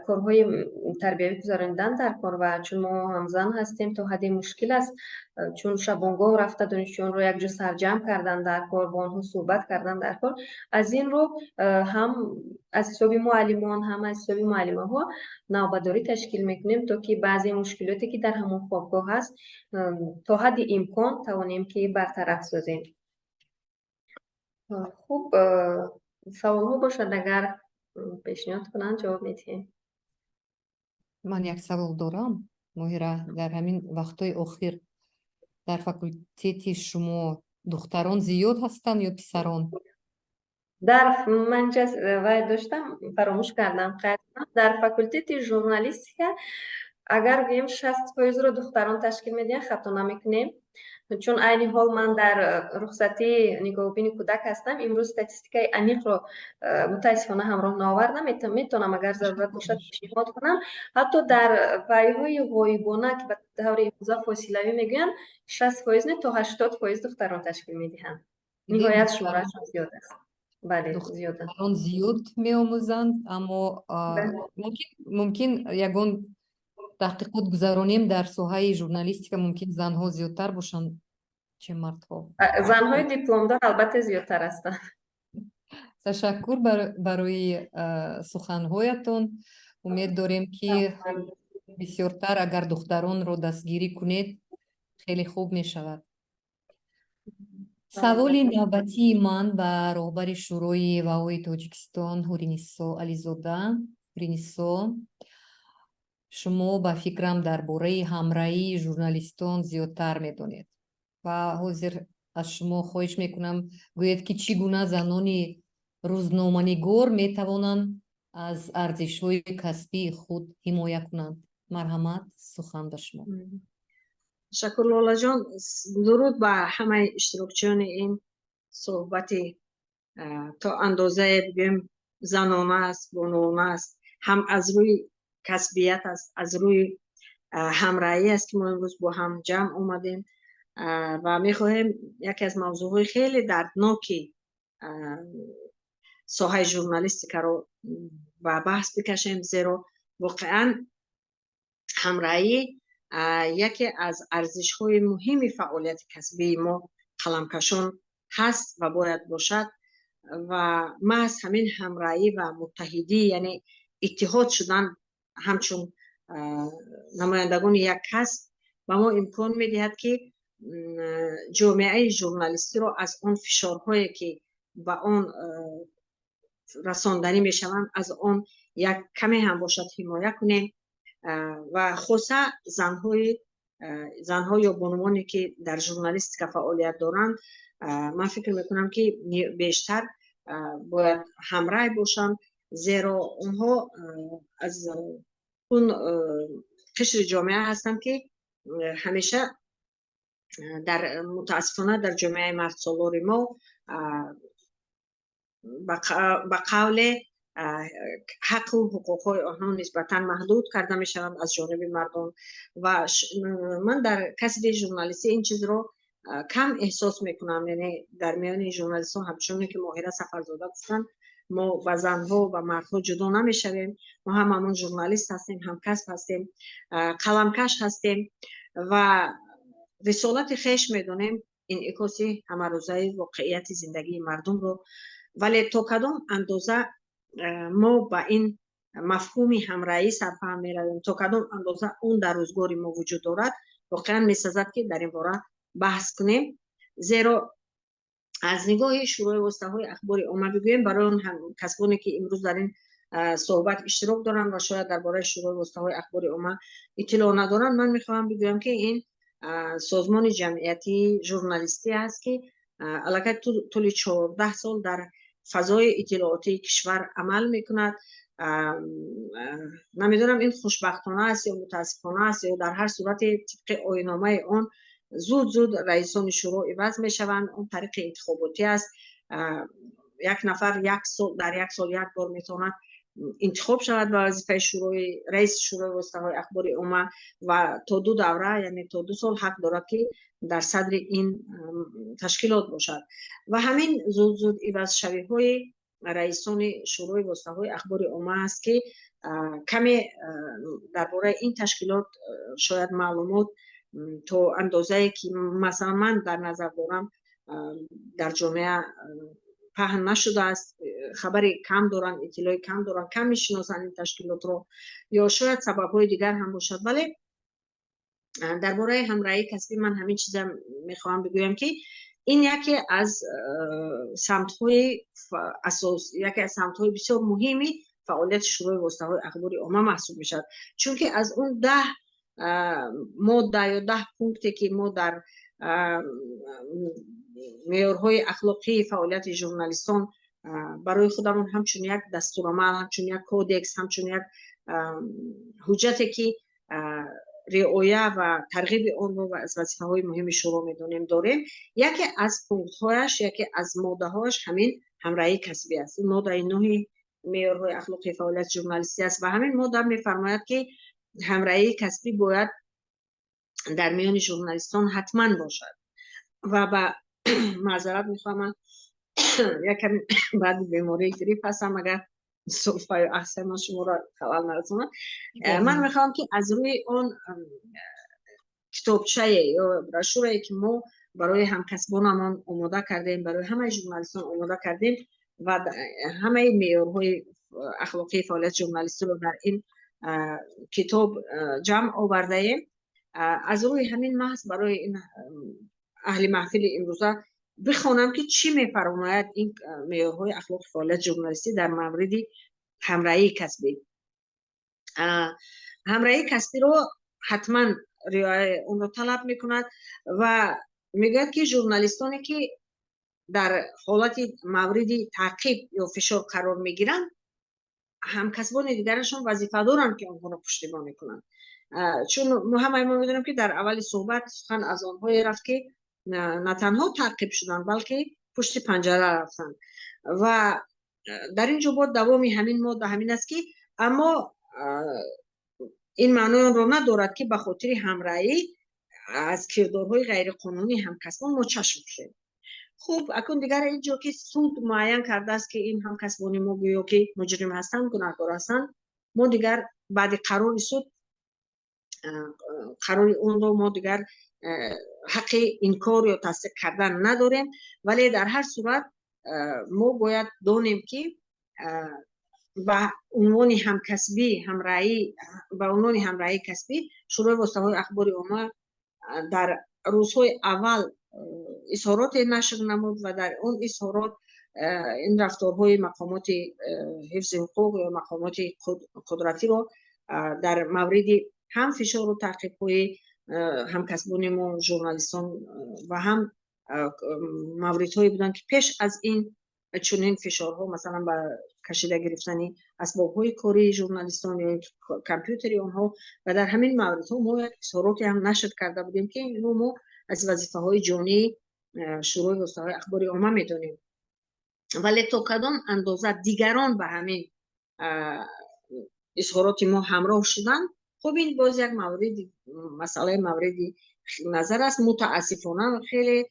Speaker 5: корҳои тарбиявӣ гузаронидан дар кор ва чун мо ҳамзан ҳастем, то ҳадде мушкил аст, чун шабонгоҳ рафта донишҷӯёнро якҷо сарҷамъ кардан дар кор, бо онҳо суҳбат кардан дар кор. Аз ин рӯ ҳам аз ҳисоби муаллимон, ҳам аз ҳисоби муаллимаҳо навбатдорӣ ташкил мекунем, то ки баъзе мушкилоте, ки дар ҳамон хобгоҳ ҳаст, то ҳадди имкон тавонем, ки бартараф созем. Хуб, саволҳо бошад, агар пешниҳод кунанд ҷавоб медиҳем.
Speaker 1: من یک سوال دارم ماهیره. در همین وقتای آخر در فاکولتت شما دختران زیاد هستند یا پسران؟
Speaker 5: من وای داشتم فراموش کردم قطعا در فاکولتت ژورنالیستیکا اگر گویم 60% رو دختران تشکیل میدین خطا نمیکنیم، چون عین حال من در رخصتی نگاه بین کودک هستم. امروز استاتستیکای انیق رو متاسفانه همراه نآوردم، میتونم اگر ضرورت باشد پیشنهاد کنم. حتی در وعیهای غایبانه که به طور امضا فاصلوی میگوین 60% نه تا 80% دختران تشکیل میدهند. نهایت شمارش زیاد است. بله زیاد است.
Speaker 1: دختران زیاد میآموزند، اما ممکن یگان تحقیقات گذرانیم در ساحه ژورنالیستیکا ممکن زنها زیادتر باشند چه مردها.
Speaker 5: زنهای دیپلمدار البته زیادتر هستند.
Speaker 1: تشکر برای سخنهایتان. امید داریم که بسیارتر اگر دختران رو دستگیری کنید خیلی خوب می شود. سوال نوبتی من به راهبر شورای وهایی تاجیکستان هورینیسا علیزاده. هورینیسا، شما به فکرم درباره همراهی ژورنالیستان زیادتر میدونید و حاضر از شما خواهش میکنم گویید که چگونه زنان روزنامه‌نگار میتوانند از ارزش‌های کسبی خود حمایت کنند. مرحمت، سخن به شما.
Speaker 6: تشکر لالا جان. درود به همه اشتراکچیان این صحبتی تا اندازه بگیم زنانه است، بانوانه است، هم از روی کسبیت است، از روی همراهی است که ما امروز با هم جمع اومدیم و میخواهیم یکی از موضوعهای خیلی دردناکی ساحه ژورنالیستیکا رو با بحث بکشیم، زیرا واقعا همراهی یکی از ارزش‌های مهم فعالیت کسبی ما قلمکشان هست و باید باشد و محض همین همراهی و متحدی یعنی اتحاد شدن همچون نمایندگان یک کس و ما امکان میدهد که جامعه ژورنالیستی رو از اون فشارهایی که به اون رساندنی میشوند از اون یک کمی هم باشد حمایت کنیم و خصوصا زنهای یا بانوانی که در ژورنالیستیکا فعالیت دارند من فکر میکنم که بیشتر باید همراه باشند، زیرا اونها از اون قشر جامعه هستند که همیشه متاسفانه در جامعه مردسالار ما به قول حق و حقوقهای آنها نسبتا محدود کرده می شوند از جانب مردم و من در کسب ژورنالیستی این چیز رو کم احساس میکنم. یعنی در میان ژورنالیست ها همچون که ماهره سفرزاده گفتن ما با زنها و مردها جدا نمیشویم، ما هممون ژورنالیست هستیم، هم کسب هستیم، قلمکش هستیم و رسالت خویش میدونیم انعکاس همه روزه واقعیت زندگی مردم رو، ولی تا کدام اندازه ما با این مفهومی همراهی سرفهم می رویم، تا کدام اندازه اون در روزگار ما وجود دارد، واقعا می سازد که در این باره بحث کنیم. زیرا از نگاه شورای وسطاهای اخبار عامه بگویم برای اون هم کسانی که امروز در این صحبت اشتراک دارن و شاید درباره شورای وسطاهای اخبار عامه اطلاع ندارن، من میخوام بگویم که این سازمان جمعیتی ژورنالیستی است که علاقه طول 14 سال در فضای اطلاعاتی کشور عمل میکند. نمیدونم این خوشبختانه است یا متاسفانه است یا در هر صورت طبق آیین‌نامه اون زود رئیسان شورا عوض میشوند. اون طریق انتخاباتی است. یک نفر در یک سال یک بار میتواند انتخاب شود به وظیفه رئیس شورای وسطاهای اخبار عامه و تا 2 دوره یعنی تا 2 سال حق دارد که در صدر این تشکیلات باشد و همین زود عوض شوی های رئیسان شورای وسطاهای اخبار عامه است که کمی درباره این تشکیلات شاید معلومات تا اندازه‌ای که مثلا من در نظر دارم در جامعه پهن نشده است، خبری کم دارن، اطلاعی کم دارن، کم میشناسن این تشکیلات رو یا شاید سبب‌های دیگر هم باشد. ولی درباره همراهی کسبی من همین چیزا میخوام بگویم که این یکی از سمت‌های بسیار مهمی فعالیت شروع واسطه‌های اخباری عامه محسوب میشد، چون که از اون 10 ماده یا 10 پونکتی که ما در معیارهای اخلاقی فعالیت ژورنالیستان برای خودمون همچون یک دستورالعمل، همچون یک کودکس، همچون یک حجتی که رعایت و ترغیب آن رو از وظیفه‌های مهم شروع می‌دونیم داریم. یکی از پونکت‌هایش، یکی از ماده‌هاش همین همراهی کسبی است. این ماده 9 معیارهای اخلاقی فعالیت ژورنالیستی است و همین ماده می‌فرماید که همراهی کسبی باید در میان ژورنالیستان حتما باشد. و با معذرت می‌خوام یکم بعد بیماری گریپ هستم، اگر صحبت احسن شما را خلال نرسونم. من میخوام که از روی اون کتابچه یا براشوری که ما برای همکسبانمون آماده کردیم، برای همه ژورنالیستان آماده کردیم و همه معیارهای اخلاقی فعالیت ژورنالیستی رو در این کتاب جمع آورده ایم، از روی همین محض برای این اهل محفل امروزه بخونم که چی میفرماید این معیارهای اخلاق فعالیت ژورنالیستی در مورد همراهی کسبی. همراهی کسبی رو حتما رعایت اون رو طلب میکند و میگه که ژورنالیستانی که در حالت مورد تعقیب یا فشار قرار میگیرن، همکسبان دیگرشون وظیفه دارن که اونها رو پشتیبانی کنن. چون ما میدونیم که در اول صحبت سخن از آنها رفت که نه تنها تعقیب شدن بلکه پشت پنجره رفتن و در اینجا با دوامی همین ماده همین است که اما این معنی آن را ندارد که به خاطر همراهی از کردارهای غیر قانونی همکسبان ما چشم باشیم. خوب اکنون دیگر اینجا که سود معین کرده است که این همکسبان ما گویا که مجرم هستند، گناهکار هستند، ما دیگر بعد قرار سود قرار اون رو ما دیگر حق انکار یا تصدیق کردن نداریم، ولی در هر صورت ما باید دانیم که با عنوان همکسبی همراهی با عنوان همراهی کسبی شروع واسطه‌های اخباری عامه در روزهای اول اظهارات نشر نمود و در اون اظهارات این رفتارهای مقامات حفظ حقوق یا مقامات قدرتی رو در مورد هم فشار و تعقیب‌های همکسبان ما ژورنالیستان و هم موردهایی بودن که پیش از این چنین فشارها مثلا با کشیده گرفتنی اسباب‌های کاری ژورنالیستان یا کامپیوتری آنها و در همین موردها ما اظهاراتی هم نشر کرده بودیم که اینو ما از وظیفه‌های جانی شروع وسایل اخباری عامه میدونیم. ولی تا کدام اندازه دیگران به همین اظهارات ما همراه شدن، خب این باز یک مسئله موردی نظر است. متاسفانه خیلی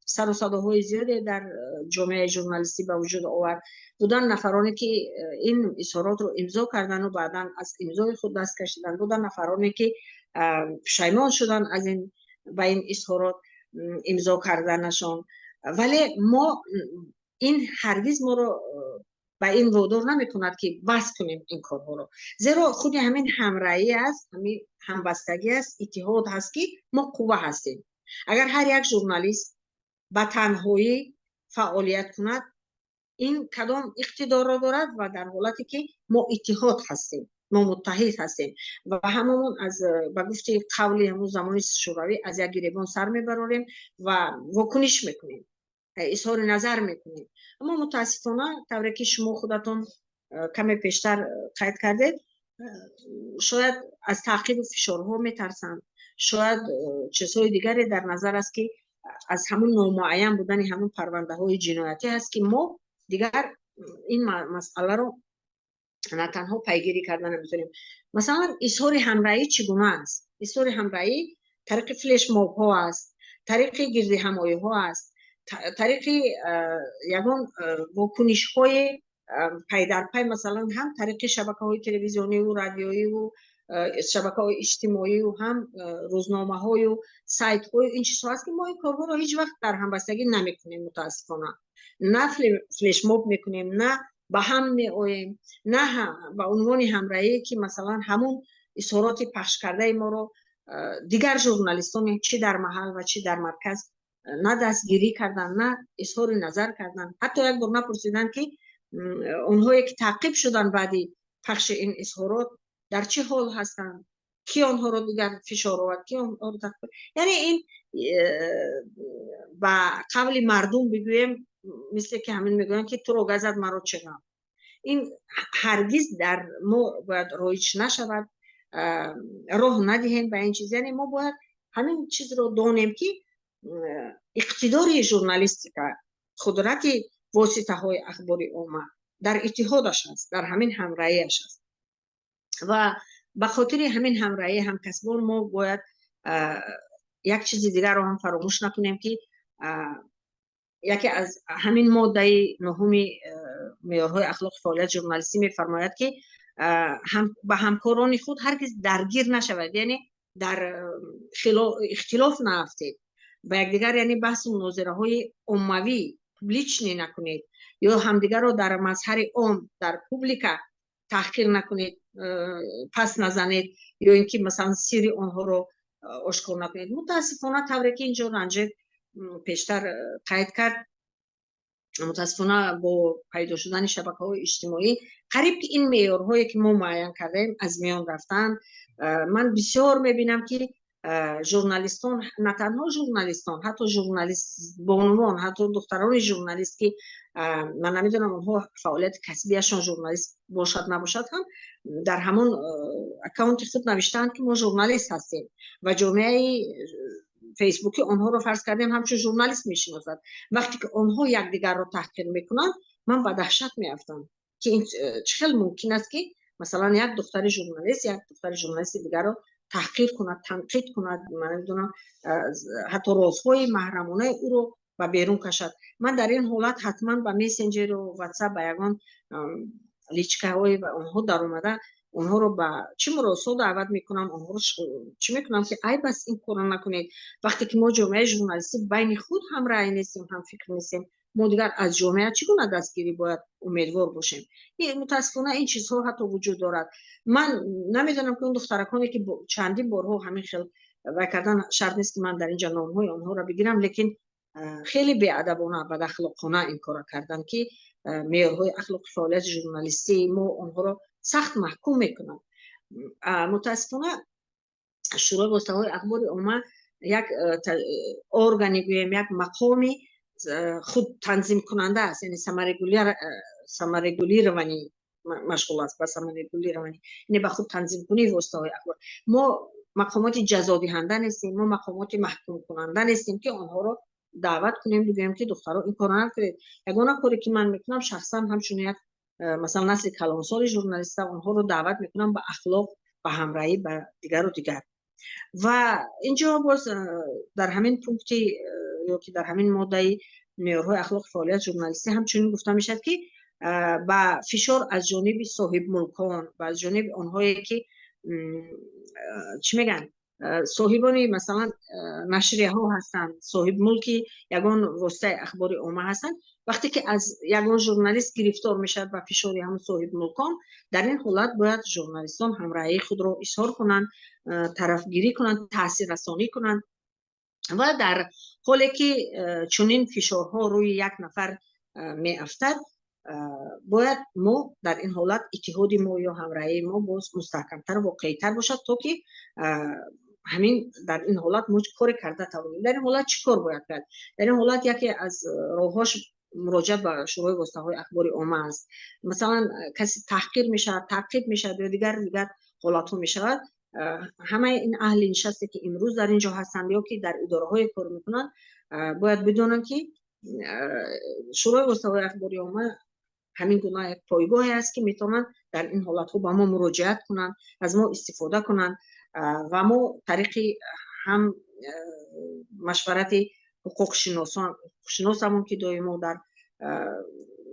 Speaker 6: سر و صداهای زیادی در جامعه ژورنالیستی به وجود آورد بودن نفرانی که این اظهارات رو امضا کردن و بعدا از امضای خود دست کشیدن، بودن نفرانی که پشیمان شدن از این با این اظهارات امضا کردنشان. ولی ما این هرگز ما رو با این وادار نمیکند که بس کنیم این کارها رو، زیرا خود همین همراهی است، همین همبستگی است، اتحاد هست که ما قوه هستیم. اگر هر یک ژورنالیست به تنهایی فعالیت کند، این کدام اقتدار را دارد و در حالتی که ما اتحاد هستیم، ما متحد هستیم و هممون از به گفته قولی همون زمانی شوروی از یک گریبان سر میبراریم و واکنش میکنیم، اظهار نظر میکنیم. اما متاسفانه طوری که شما خودتون کمی پیشتر قید کردید، شاید از تعقیب و فشارها میترسند، شاید چیزهای دیگری در نظر است که از همون نامعین بودن همون پرونده های جنایتی هست که ما دیگر این مسئله رو نه تنها پیگیری کردن نمیتونیم. مثلا اظهار همراهی چگونه است؟ اظهار همراهی طریق فلش ماب ها است، طریق گرد همایی ها است، طریق یگان واکنش های پی در پی، مثلا هم طریق شبکه های تلویزیونی و رادیویی و شبکه های اجتماعی و هم روزنامه های و سایت های، این چیزها است که ما این کارها رو هیچ وقت در همبستگی نمیکنیم. متاسفانه نه فلش ماب میکنیم، نه با هم میآییم، نه با عنوان همراهی که مثلا همون اظهارات پخش کرده ما رو دیگر ژورنالیستان چی در محل و چی در مرکز نه دستگیری کردن، نه اظهار نظر کردن. حتی یک بار نپرسیدن که اونهایی که تعقیب شدن بعدی پخش این اظهارات در چه حال هستند، کی آنها رو دیگر فشار آورد، کی آنها رو تقبیل. یعنی این با قبل مردم بگویم مثل که همین میگوین که تو رو گزد مرا چگم، این هرگز در ما باید رایج نشود، راه ندهیم به این چیز. یعنی ما باید همین چیز رو دانیم که اقتدار ژورنالیستیکا، قدرت واسطه های اخباری عامه در اتحادش است، در همین همراهیش است و به خاطر همین همراهی همکسبان ما باید یک چیز دیگر رو هم فراموش نکنیم که یکی از همین ماده نهمی معیارهای اخلاق فعالیت ژورنالیستی میفرماید که با همکاران خود هرگز درگیر نشود، یعنی در اختلاف نیفتید با یکدیگر، یعنی بحث مناظره های عمومی پوبلیچ نکنید یا همدیگر رو در مظهر عام در پوبلیکا تحقیر نکنید، پس نزنید یا اینکه مثلا سری آنها رو آشکار نکنید. متاسفانه طوری که اینجا رنجید پیشتر قید کرد، متاسفانه با پیدا شدن شبکه‌های اجتماعی قریب که این معیارهایی که ما معین کردیم از میان رفتن. من بسیار میبینم که ژورنالیستان، نه تنها ژورنالیستان، حتی ژورنالیست بانوان، حتی دختران ژورنالیست که من نمیدونم اونها فعالیت کسبیشان ژورنالیست باشد نباشد، هم در همون اکانت خود نوشتن که ما ژورنالیست هستیم و جامعه فیسبوکی آنها رو فرض کردیم همچون ژورنالیست میشناسد. وقتی که آنها یکدیگر رو تحقیر میکنن من به دهشت میافتم که این چقدر ممکن است که مثلا یک دختر ژورنالیست دیگر رو تحقیر کند، تنقید کند، من نمیدونم حتی رازهای محرمانه او رو به بیرون کشد. من در این حالت حتما به میسنجر و واتساپ به یگان لیچکه های و آنها در اومده اونها رو به چه مراسم دعوت میکنم، اونها رو چی میکنم که ای بس این کارو نکنید. وقتی که ما جامعه ژورنالیستی بین خود هم رأی نیستیم، هم فکر نیستیم، ما دیگر از جامعه چگونه دستگیری باید امیدوار باشیم؟ متاسفانه این چیزها حتی وجود دارد. من نمیدونم که اون دخترکانی که چندین بارها همین خیلی و کردن، شرط نیست که من در اینجا نامهای آنها را بگیرم، لیکن خیلی بی‌ادبانه و بداخلاقانه این کارا کردن که معیارهای اخلاق فعالیت ژورنالیستی ما آنها را سخت محکوم میکنن. متاسفانه شورای گسترهای اخبار عامه یک ارگانی گویم، یک مقامی خود تنظیم کننده است، یعنی ثمره گلی روانی مشغول است، با ثمره گلی روانی، یعنی به خود تنظیم کنی گسترهای اخبار. ما مقامات جزا دهنده نیستیم، ما مقامات محکوم کننده نیستیم که آنها رو دعوت کنیم بگیم که دخترها این کارو نکنید. یگانه کاری که من میکنم شخصا همچون یک مثلا نسل کلانسال ژورنالیست‌ها اونها رو دعوت میکنم به اخلاق، به همراهی با دیگر و دیگر. و اینجا باز در همین پونکتی یا که در همین ماده معیارهای اخلاق فعالیت ژورنالیستی همچنین گفته میشد که با فشار از جانب صاحب ملکان و از جانب آنهایی که چی میگن صاحبانی مثلا نشریه ها هستند، صاحب ملکی یگان واسطه اخباری عامه هستند، وقتی که از یگان ژورنالیست گرفتار میشد و فشار هم صاحب ملکان، در این حالت باید ژورنالیستان همراهی خود را اظهار کنند، طرفگیری کنند، تاثیر رسانی کنند و در حالی که چنین فشارها روی یک نفر می افتد باید ما در این حالت اتحاد ما یا همراهی ما باز مستحکمتر و واقعی‌تر باشد تا که همین در این حالت ما کار کرده توانیم. در این حالت چی کار باید کرد؟ در این حالت یکی از راه‌هاش مراجعه به شورای گسترهای اخبار عامه است. مثلا کسی تحقیر میشه، تعقیب میشه یا دیگر حالات می شود، همه این اهل نشسته که امروز در اینجا هستند یا که در اداره‌های کار میکنن باید بدونن که شورای گسترهای اخبار عامه همین گونه یک پایگاهی است که میتونن در این حالت ها با ما مراجعت کنن، از ما استفاده کنن و ما طریق هم مشورت حقوق شناسان که دائما در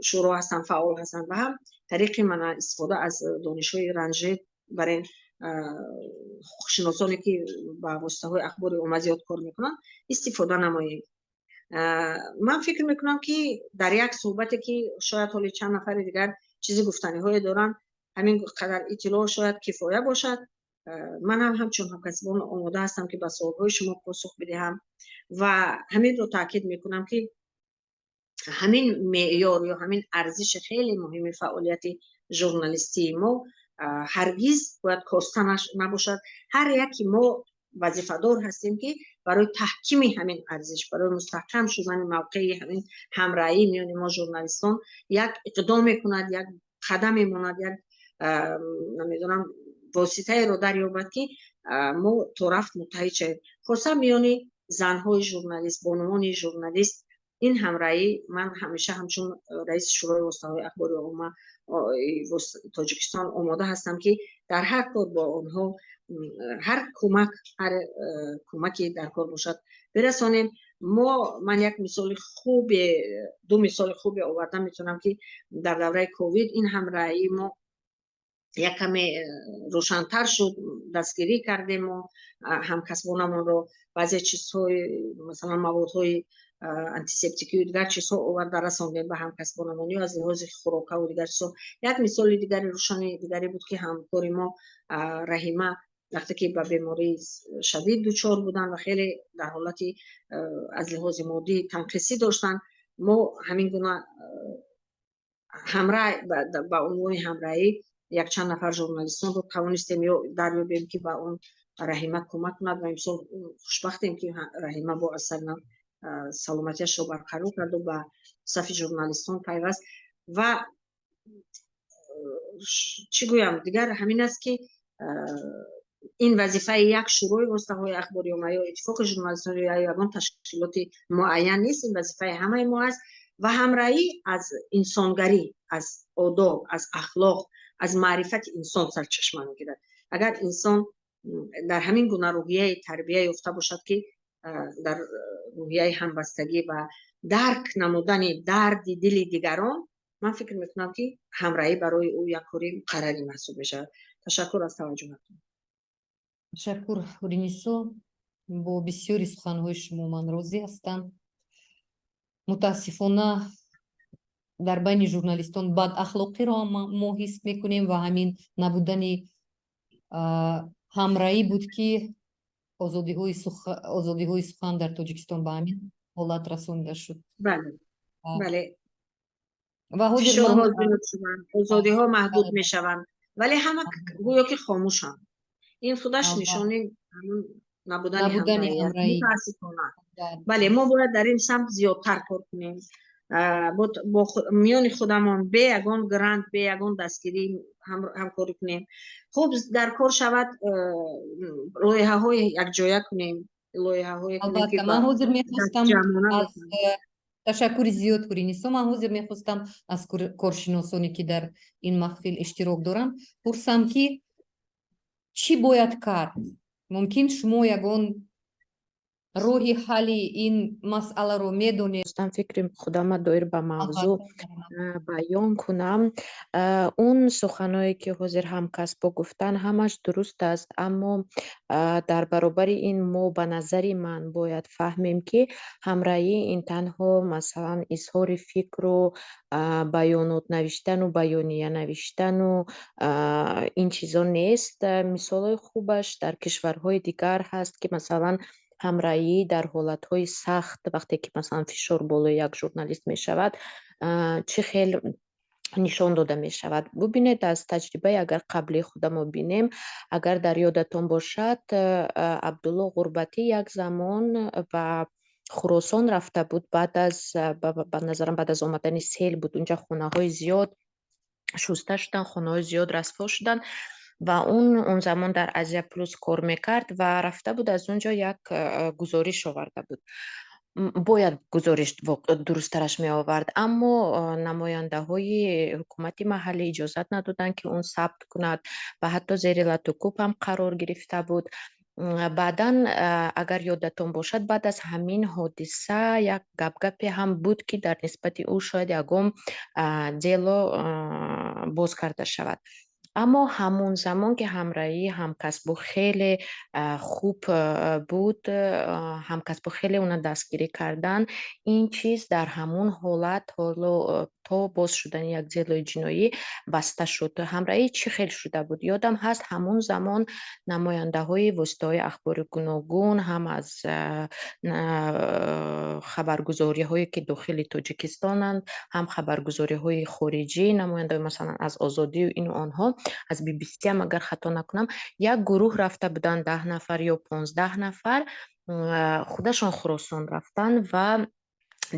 Speaker 6: شورا هستن، فعال هستن، و هم طریق من استفاده از دانش‌های رنجه برای حقوق شناسانی که با واسطه های اخبار عامه زیاد کار میکنن استفاده نماییم. من فکر میکنم که در یک صحبتی که شاید حالی چند نفر دیگر چیزی گفتنی های دارن، همین قدر اطلاع شاید کفایه باشد. من هم همچون همکسبان آماده هستم که به سوالهای شما پاسخ بدهم و همین رو تاکید میکنم که ҳамин меъёр ё ҳамин арзиши хеле муҳими фаъолияти журналистии мо ҳаргиз бояд коста набошад. ҳар яке мо вазифадор ҳастем ки барои таҳкими ҳамин арзиш, барои мустаҳкам шудани мавқеи ҳамин ҳамраҳӣ миёни мо журналистон як иқдоме кунад, як қадаме монад, як намедонам воситаеро дарёбад ки мо то рафт муттаҳид шавем. Хоса миёни занҳои журналист, бонувони журналист, ин ҳамраҳӣ ман ҳамеша ҳамчун раиси шӯрои воситаҳои ахбори умма тоҷикистон омода ҳастам ки дар ҳар кор бо онҳо ҳар кӯмаке дар кор бошад бирасонем. Ман як мисоли хубе, ду мисоли хубе оварда метавонам ки дар давраи ковид ин ҳамраҳии мо як каме рӯшантар шуд, дастгирӣ кардем мо ҳамкасбонамонро, баъзе чизҳои масалан маводҳои антисептикию дигар чизҳо оварда расондем ба ҳамкасбонамон ё аз лиҳози хӯрокаву дигар чизҳо. Як мисоли дигари рӯшани дигаре буд ки ҳамкори мо Раҳима вақте ки ба бемории шадид дучор буданд ва хеле дар ҳолати аз лиҳози моддӣ танқисӣ доштанд, мо ҳамин гуна ҳамраҳ ба унвони ҳамраҳӣ якчанд нафар журналистонро тавонистем ё дарёбем ки ба он Раҳима кӯмак кунад ва имсол хушбахтем ки Раҳима бо асарна саломатиашро барқарор карду ба сафи журналистон пайваст. Ва чӣ гӯям дигар ҳамин аст ки ин вазифаи як шӯрои воситаҳои ахбори умма ё иттифоқи журналистон ё ягон ташкилоти муайян нест, ин вазифаи ҳамаи мо аст ва ҳамраҳӣ аз инсонгарӣ, аз одоб, аз ахлоқ, аз маърифати инсон сарчашма мегирад. Агар инсон дар ҳамин гуна рӯҳияи тарбия ёфта бошад ки дар рӯҳияи ҳамбастагӣ ва дарк намудани дарди дили дигарон, ман фикр мекунам ки ҳамраҳӣ барои ӯ як кори муқаррарӣ маҳсуб мешавад. Ташаккур аз таваҷҷӯҳатон.
Speaker 1: Ташаккур Ҳуринисо, бо бисёри суханҳои шумо ман розӣ ҳастам. Мутаассифона дар байни журналистон бадахлоқиро мо ҳис мекунем ва ҳамин набудани ҳамраҳӣ буд ки озодиҳои сухан дар Тоҷикистон ба ҳамин ҳолат расонида шуд.
Speaker 6: Бале.
Speaker 1: Ва ҳозир
Speaker 6: фишорҳо зиёд шуданд, озодиҳо маҳдуд мешаванд, вале ҳама гӯё ки хомӯшанд. Ин худаш нишони набудани ҳамраҳӣ аст. Мутаассифона. Бале, мо бояд дар ин самт зиёдтар кор кунем. бо миёни худамон бе ягон грант, бе ягон дастгирӣ ҳамкорӣ кунем. хуб дар кор шавад лоиҳаҳои якҷоя кунем, лоиҳаҳое кунем ки
Speaker 1: ман ҳозир мехостам аз ташаккури зиёд Ҳуринисо, ман ҳозир мехостам аз коршиносоне ки дар ин маҳфил иштирок доранд пурсам ки чӣ бояд кард? Мумкин шумо ягон роҳи ҳалли ин масъаларо медонед?
Speaker 7: фикри худама доир ба мавзӯъ баён кунам. Он суханҳое ки ҳозир ҳамкасбо гуфтанд ҳамаш дуруст аст, аммо дар баробари ин мо ба назари ман бояд фаҳмем ки ҳамраҳӣ ин танҳо масалан изҳори фикру баёнот навиштану баёния навиштану ин чизо нест. мисолҳои хубаш дар кишварҳои дигар ҳаст ки масалан ҳамраҳӣ дар ҳолатҳои сахт вақте ки масалан фишор болои як журналист мешавад чӣ хел нишон дода мешавад. Бубинед аз таҷрибаи агар қаблии худамон бинем, агар дар ёдатон бошад Абдулло Ғурбатӣ як замон ба Хӯросон рафта буд, ба назарам баъд аз омадани сел буд. Унҷа хонаҳои зиёд шуста шуданд, хонаҳои зиёд расво шуданд ва он замон дар Азия Плюс кор мекард ва рафта буд аз унҷо як гузориш оварда буд. Бояд гузориш дурусттараш меовард, аммо намояндаҳои ҳукумати маҳаллӣ иҷозат надоданд ки он сабт кунад ва ҳатто зери латукӯб ҳам қарор гирифта буд. баъдан агар ёдатон бошад, баъд аз ҳамин ҳодиса як гапгапе ҳам буд ки дар нисбати ӯ шояд ягон дело боз карда шавад. اما همون زمان که همراهی همکسبو خیلی خوب بود، همکسبو خیلی اونا دستگیری کردن، این چیز در همون حالت تا باز شدن یک جلوی جنایی بسته شد. همراهی چی خیلی شده بود؟ یادم هست همون زمان نماینده های واسطه اخبار گوناگون هم از خبرگزاری هایی که داخل تاجیکستانند، هم خبرگزاری های خارجی، نماینده مثلا از آزادی و این و آنها، از بی بی سی هم اگر خطا نکنم، یک گروه رفته بودن 10 نفر یا 15 نفر، خودشان خراسان رفتن و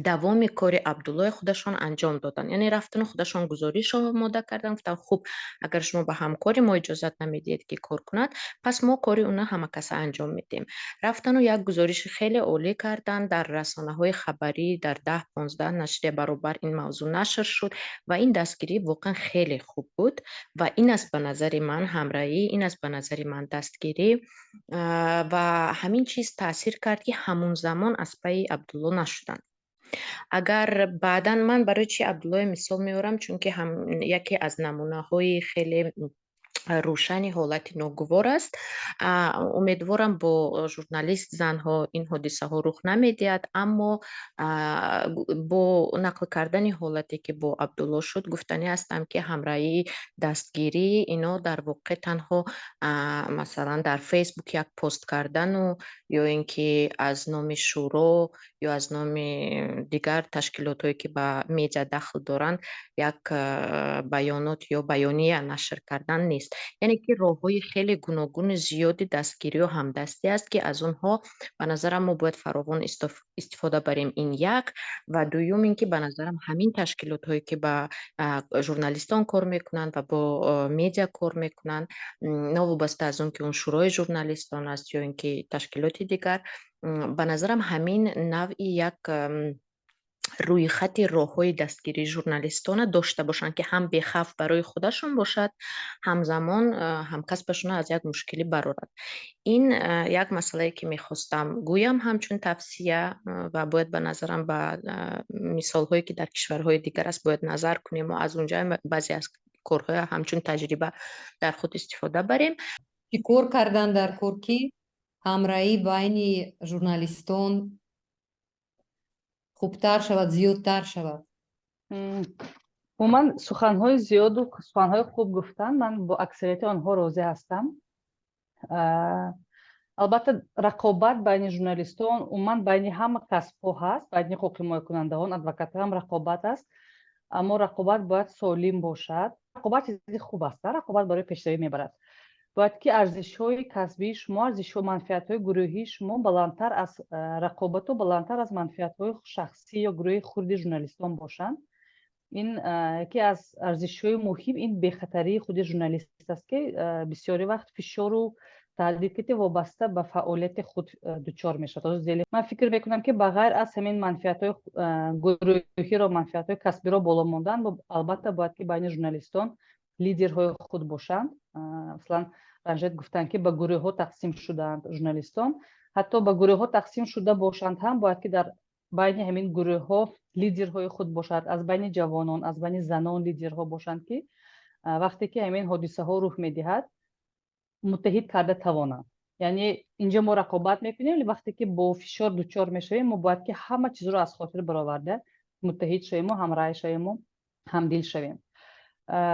Speaker 7: دوام کار عبدالله خودشان انجام دادن. یعنی رفتن و خودشان گزارش آماده کردن، گفتن خب اگر شما به همکاری ما اجازت نمیدید که کار کند، پس ما کاری اونا همه کس انجام میدیم. رفتن و یک گزارش خیلی عالی کردن در رسانه های خبری، در 10-15 نشریه برابر این موضوع نشر شد و این دستگیری واقعا خیلی خوب بود و این است به نظر من همراهی، این است به نظر من دستگیری و همین چیز تاثیر کرد که همون زمان از پی عبدالله نشدن. اگر بعدا من برای چی عبدالله مثال میارم، چون که هم یکی از نمونه های خیلی روشنی حالت ناگوار است. امیدوارم با ژورنالیست زنها این حادثه ها رخ نمیدهد، اما با نقل کردن حالتی که با عبدالله شد گفتنی هستم که همراهی، دستگیری اینا در واقع تنها مثلا در فیسبوک یک پست کردن و یا اینکه از نام شورا یا از نام دیگر تشکیلات هایی که به میجا دخل دارند یک بیانات یا بیانیه نشر کردن نیست. یعنی که راه‌های خیلی گوناگون زیادی دستگیری و همدستی است که از اونها به نظرم ما باید فراوان استفاده بریم. این یک. و دوم اینکه به نظرم همین تشکیلات هایی که با ژورنالیستان کار میکنند و با میدیا کار میکنند، نوابسته از اون که اون شورای ژورنالیستان است یا اینکه تشکیلات دیگر، به نظرم همین نوعی یک روی خط راه‌های دستگیری ژورنالیستان داشته باشند که هم بی‌خوف برای خودشون باشد، همزمان هم کسبشون از یک مشکلی برآورد. این یک مسئله که میخواستم گویم همچون توصیه و باید به نظرم به مثال هایی که در کشورهای دیگر است باید نظر کنیم و از اونجا بعضی از کارهای همچون تجربه در خود استفاده بریم.
Speaker 1: چی کار کردن در کار که همراهی بین ژورنالیستان خوبتر شود، زیادتر شود؟
Speaker 2: عموما سخنهای زیاد و سخنهای خوب گفتن، من با اکثریت آنها راضی هستم. البته رقابت بین ژورنالیستان عموما بین همه کسب‌ها هست، بین حقوق حمایت کنندگان، ادوکات‌ها هم رقابت است، اما رقابت باید سالم باشد. رقابت چیزی خوب است، رقابت برای پیشروی میبرد. باید که ارزش‌های کسبی شما، ارزش‌ها و منفعت‌های گروهی شما بلندتر از رقابت و بلندتر از منفعت‌های شخصی یا گروهی خرد ژورنالیستان باشند. این یکی از ارزش‌های مهم این بی‌خطری خود ژورنالیست است که بسیاری وقت فشار و تهدید وابسته به فعالیت خود دچار میشود. من فکر میکنم که بغیر از همین منفعت‌های گروهی را، منفعت‌های کسبی را بالا ماندن، البته باید که بین ژورنالیستان لیدرهای خود باشند. مثلا رنجت گفتن که به گروه‌ها تقسیم شدند ژورنالیستان، حتی به گروه‌ها تقسیم شده باشند هم باید که در بین همین گروه‌ها لیدرهای خود باشد، از بین جوانان، از بین زنان لیدرها باشند که وقتی که همین حادثه ها رخ میدهد متحد کرده توانند. یعنی اینجا ما رقابت میکنیم، ولی وقتی که با فشار دچار میشویم ما باید که همه چیز رو از خاطر برآورده متحد شویم و همراه شویم و همدل شویم.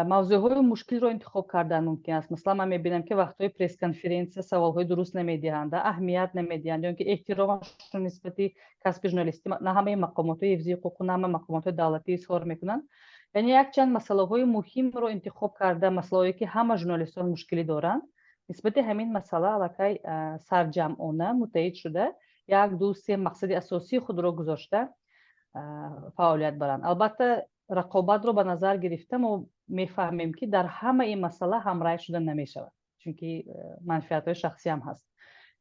Speaker 2: موضوعهای مشکل رو انتخاب کردن ممکن است. مثلا من میبینم که وقتهای پریس کنفرانس سوالهای درست نمیدهند، اهمیت نمیدهند، یا اینکه احترامشون نسبت کسب ژورنالیستی نه همه مقامات حفظی حقوق نه همه مقامات دولتی اظهار میکنن. یعنی یک چند مسئله های مهم رو انتخاب کرده، مسائلی که همه ژورنالیستان مشکلی دارند، نسبت همین مسئله الکی سرجمعانه متحد شده، یک دو سه مقصد اساسی خود رو گذاشته فعالیت برند. البته رقابت رو به نظر گرفتم و میفهمیم که در همه این مسئله همراه شدن نمیشود، چون که منفعت‌های شخصی هم هست.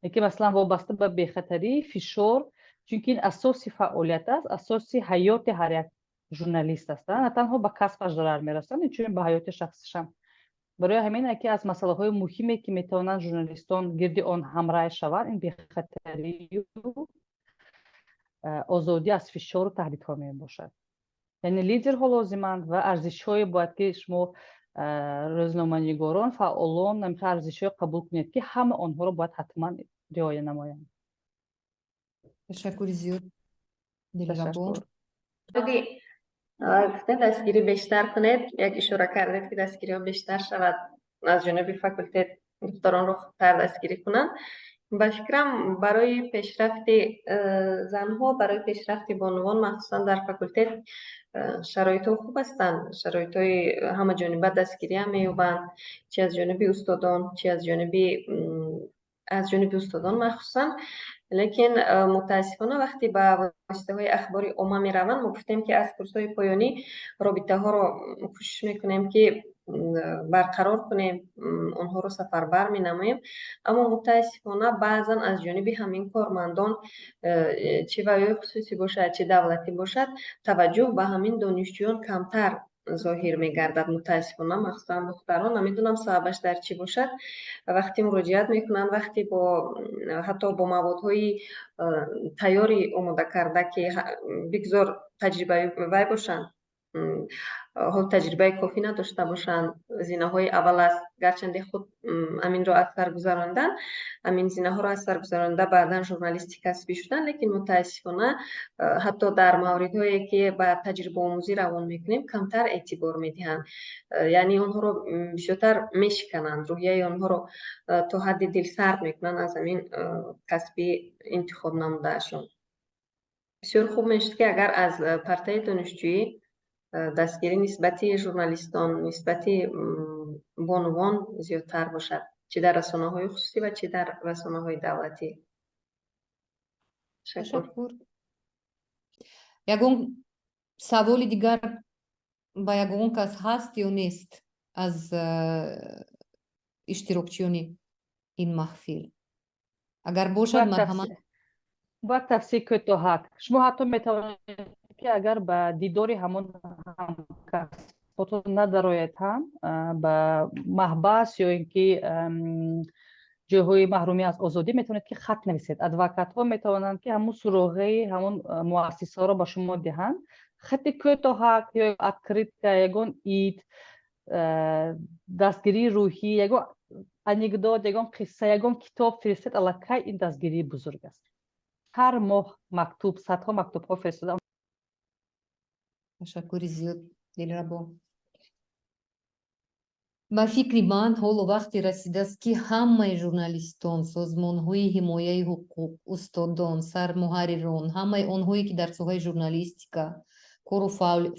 Speaker 2: یکی مثلا وابسته به بی‌خطری، فشار، چون که این اساسی فعالیت است، اساسی حیات هر یک ژورنالیست است، نه تنها به کسبش ضرر میرسند، چون به حیات شخصیش هم. برای همین یکی از مسئله های مهمی که میتوانند ژورنالیستان گرد آن همراه شوند این بی‌خطری و آزادی از فشار و تهدیدها می باشد. یعنی لیدرها لازمند و ارزش‌های باید که شما рӯзноманигорон, фаъолон намеха арзишҳои қабул кунед, ки ҳама онҳоро бояд ҳатман риоя намоянд.
Speaker 1: ташаккури зиёд дилрабо.
Speaker 5: گفتن دستگیری بیشتر کنید، یک اشاره کردید که دستگیری ها بیشتر شود از جانب فاکولته دختران رو خودتر دستگیری کنند. به فکرم برای پیشرفت زنها، برای پیشرفت بانوان مخصوصا در فاکولته شرایط خوب هستند. شرایط های همه جانبه دستگیری هم می‌یابند، چه از جانب استادان چه از جانب استادان مخصوصا. لیکن متاسفانه وقتی به واسطه های اخباری عامه می روند، ما گفتیم که از کورس های پایانی رابطه ها رو کوشش میکنیم که برقرار کنیم، اونها رو سفربر می نماییم، اما متاسفانه بعضا از جانب همین کارمندان چه ویای خصوصی باشد چه دولتی باشد توجه به همین دانشجویان کمتر ظاهر میگردد. متاسفانه مخصوصا دختران، نمیدونم سببش در چی باشد، وقتی مراجعت میکنن، وقتی حتی با موادهای تیاری آماده کرده که بگذار تجربه وی باشن، حال تجربه کافی نداشته باشن، زینه های اول است، گرچنده خود امین را از سر گذراندن، امین زینه ها را از سر گذرانده بعدا ژورنالیستی کسبی شدن، لیکن متاسفانه حتی در موردهایی که با تجربه آموزی روان میکنیم کمتر اعتبار میدهند، یعنی اونها رو بیشتر میشکنند، روحیه اونها رو تا حد دل سرد میکنن از امین کسبی انتخاب نمودهشون. بسیار خوب میشد که اگر از پرتای دانشجویی دستگیری نسبتی ژورنالیستان، نسبتی بانوان زیادتر باشد، چه در رسانه‌های خصوصی و چه در رسانه‌های دولتی.
Speaker 1: تشکر. ягон саволи дигар ба ягон кас ҳаст ё нест аз иштирокчиёни ин маҳфил? агар бошад марҳамат.
Speaker 2: бояд тавсия кӯтоҳак. шумо ҳатто метавонед ки агар ба дидори ҳамон ҳамкасботон надарояд ҳам ба маҳбас ё ин ки ҷойҳои маҳрумӣ аз озодӣ метавонед ки хат нависед. адвокатҳо метавонанд ки ҳамун суроғаи ҳамон муассисаҳоро ба шумо диҳанд. хати кӯтоҳак ё откритка, ягон ид, дастгирии рӯҳӣ, ягон анекдот, ягон қисса, ягон китоб фиристед, аллакай ин дастгирии бузург аст. ҳар моҳ мактуб, садҳо мактубҳо фиристода.
Speaker 1: ташаккури зиёд дилрабо. ба фикри ман ҳоло вақте расидааст ки ҳамаи журналистон, созмонҳои ҳимояи ҳуқуқ, устодон, сармуҳаррирон, ҳамаи онҳое ки дар соҳаи журналистика кору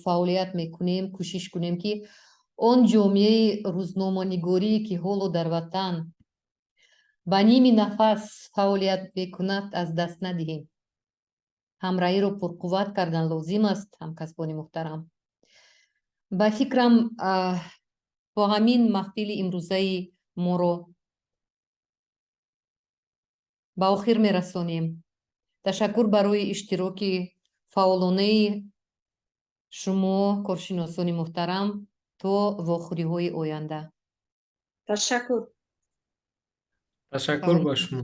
Speaker 1: фаъолият мекунем, кӯшиш кунем ки он ҷомеаи рӯзноманигорие ки ҳоло дар ватан ба ними нафас фаъолият мекунад аз даст надиҳем. ҳамраҳиро пурқувват кардан лозим аст. ҳамкасбони муҳтарам, ба фикрам бо ҳамин маҳфили имрӯзаи моро ба охир мерасонем. ташаккур барои иштироки фаъолонаи шумо, коршиносони муҳтарам, то вохӯриҳои оянда.
Speaker 6: تشکر.
Speaker 3: تشکر با شما.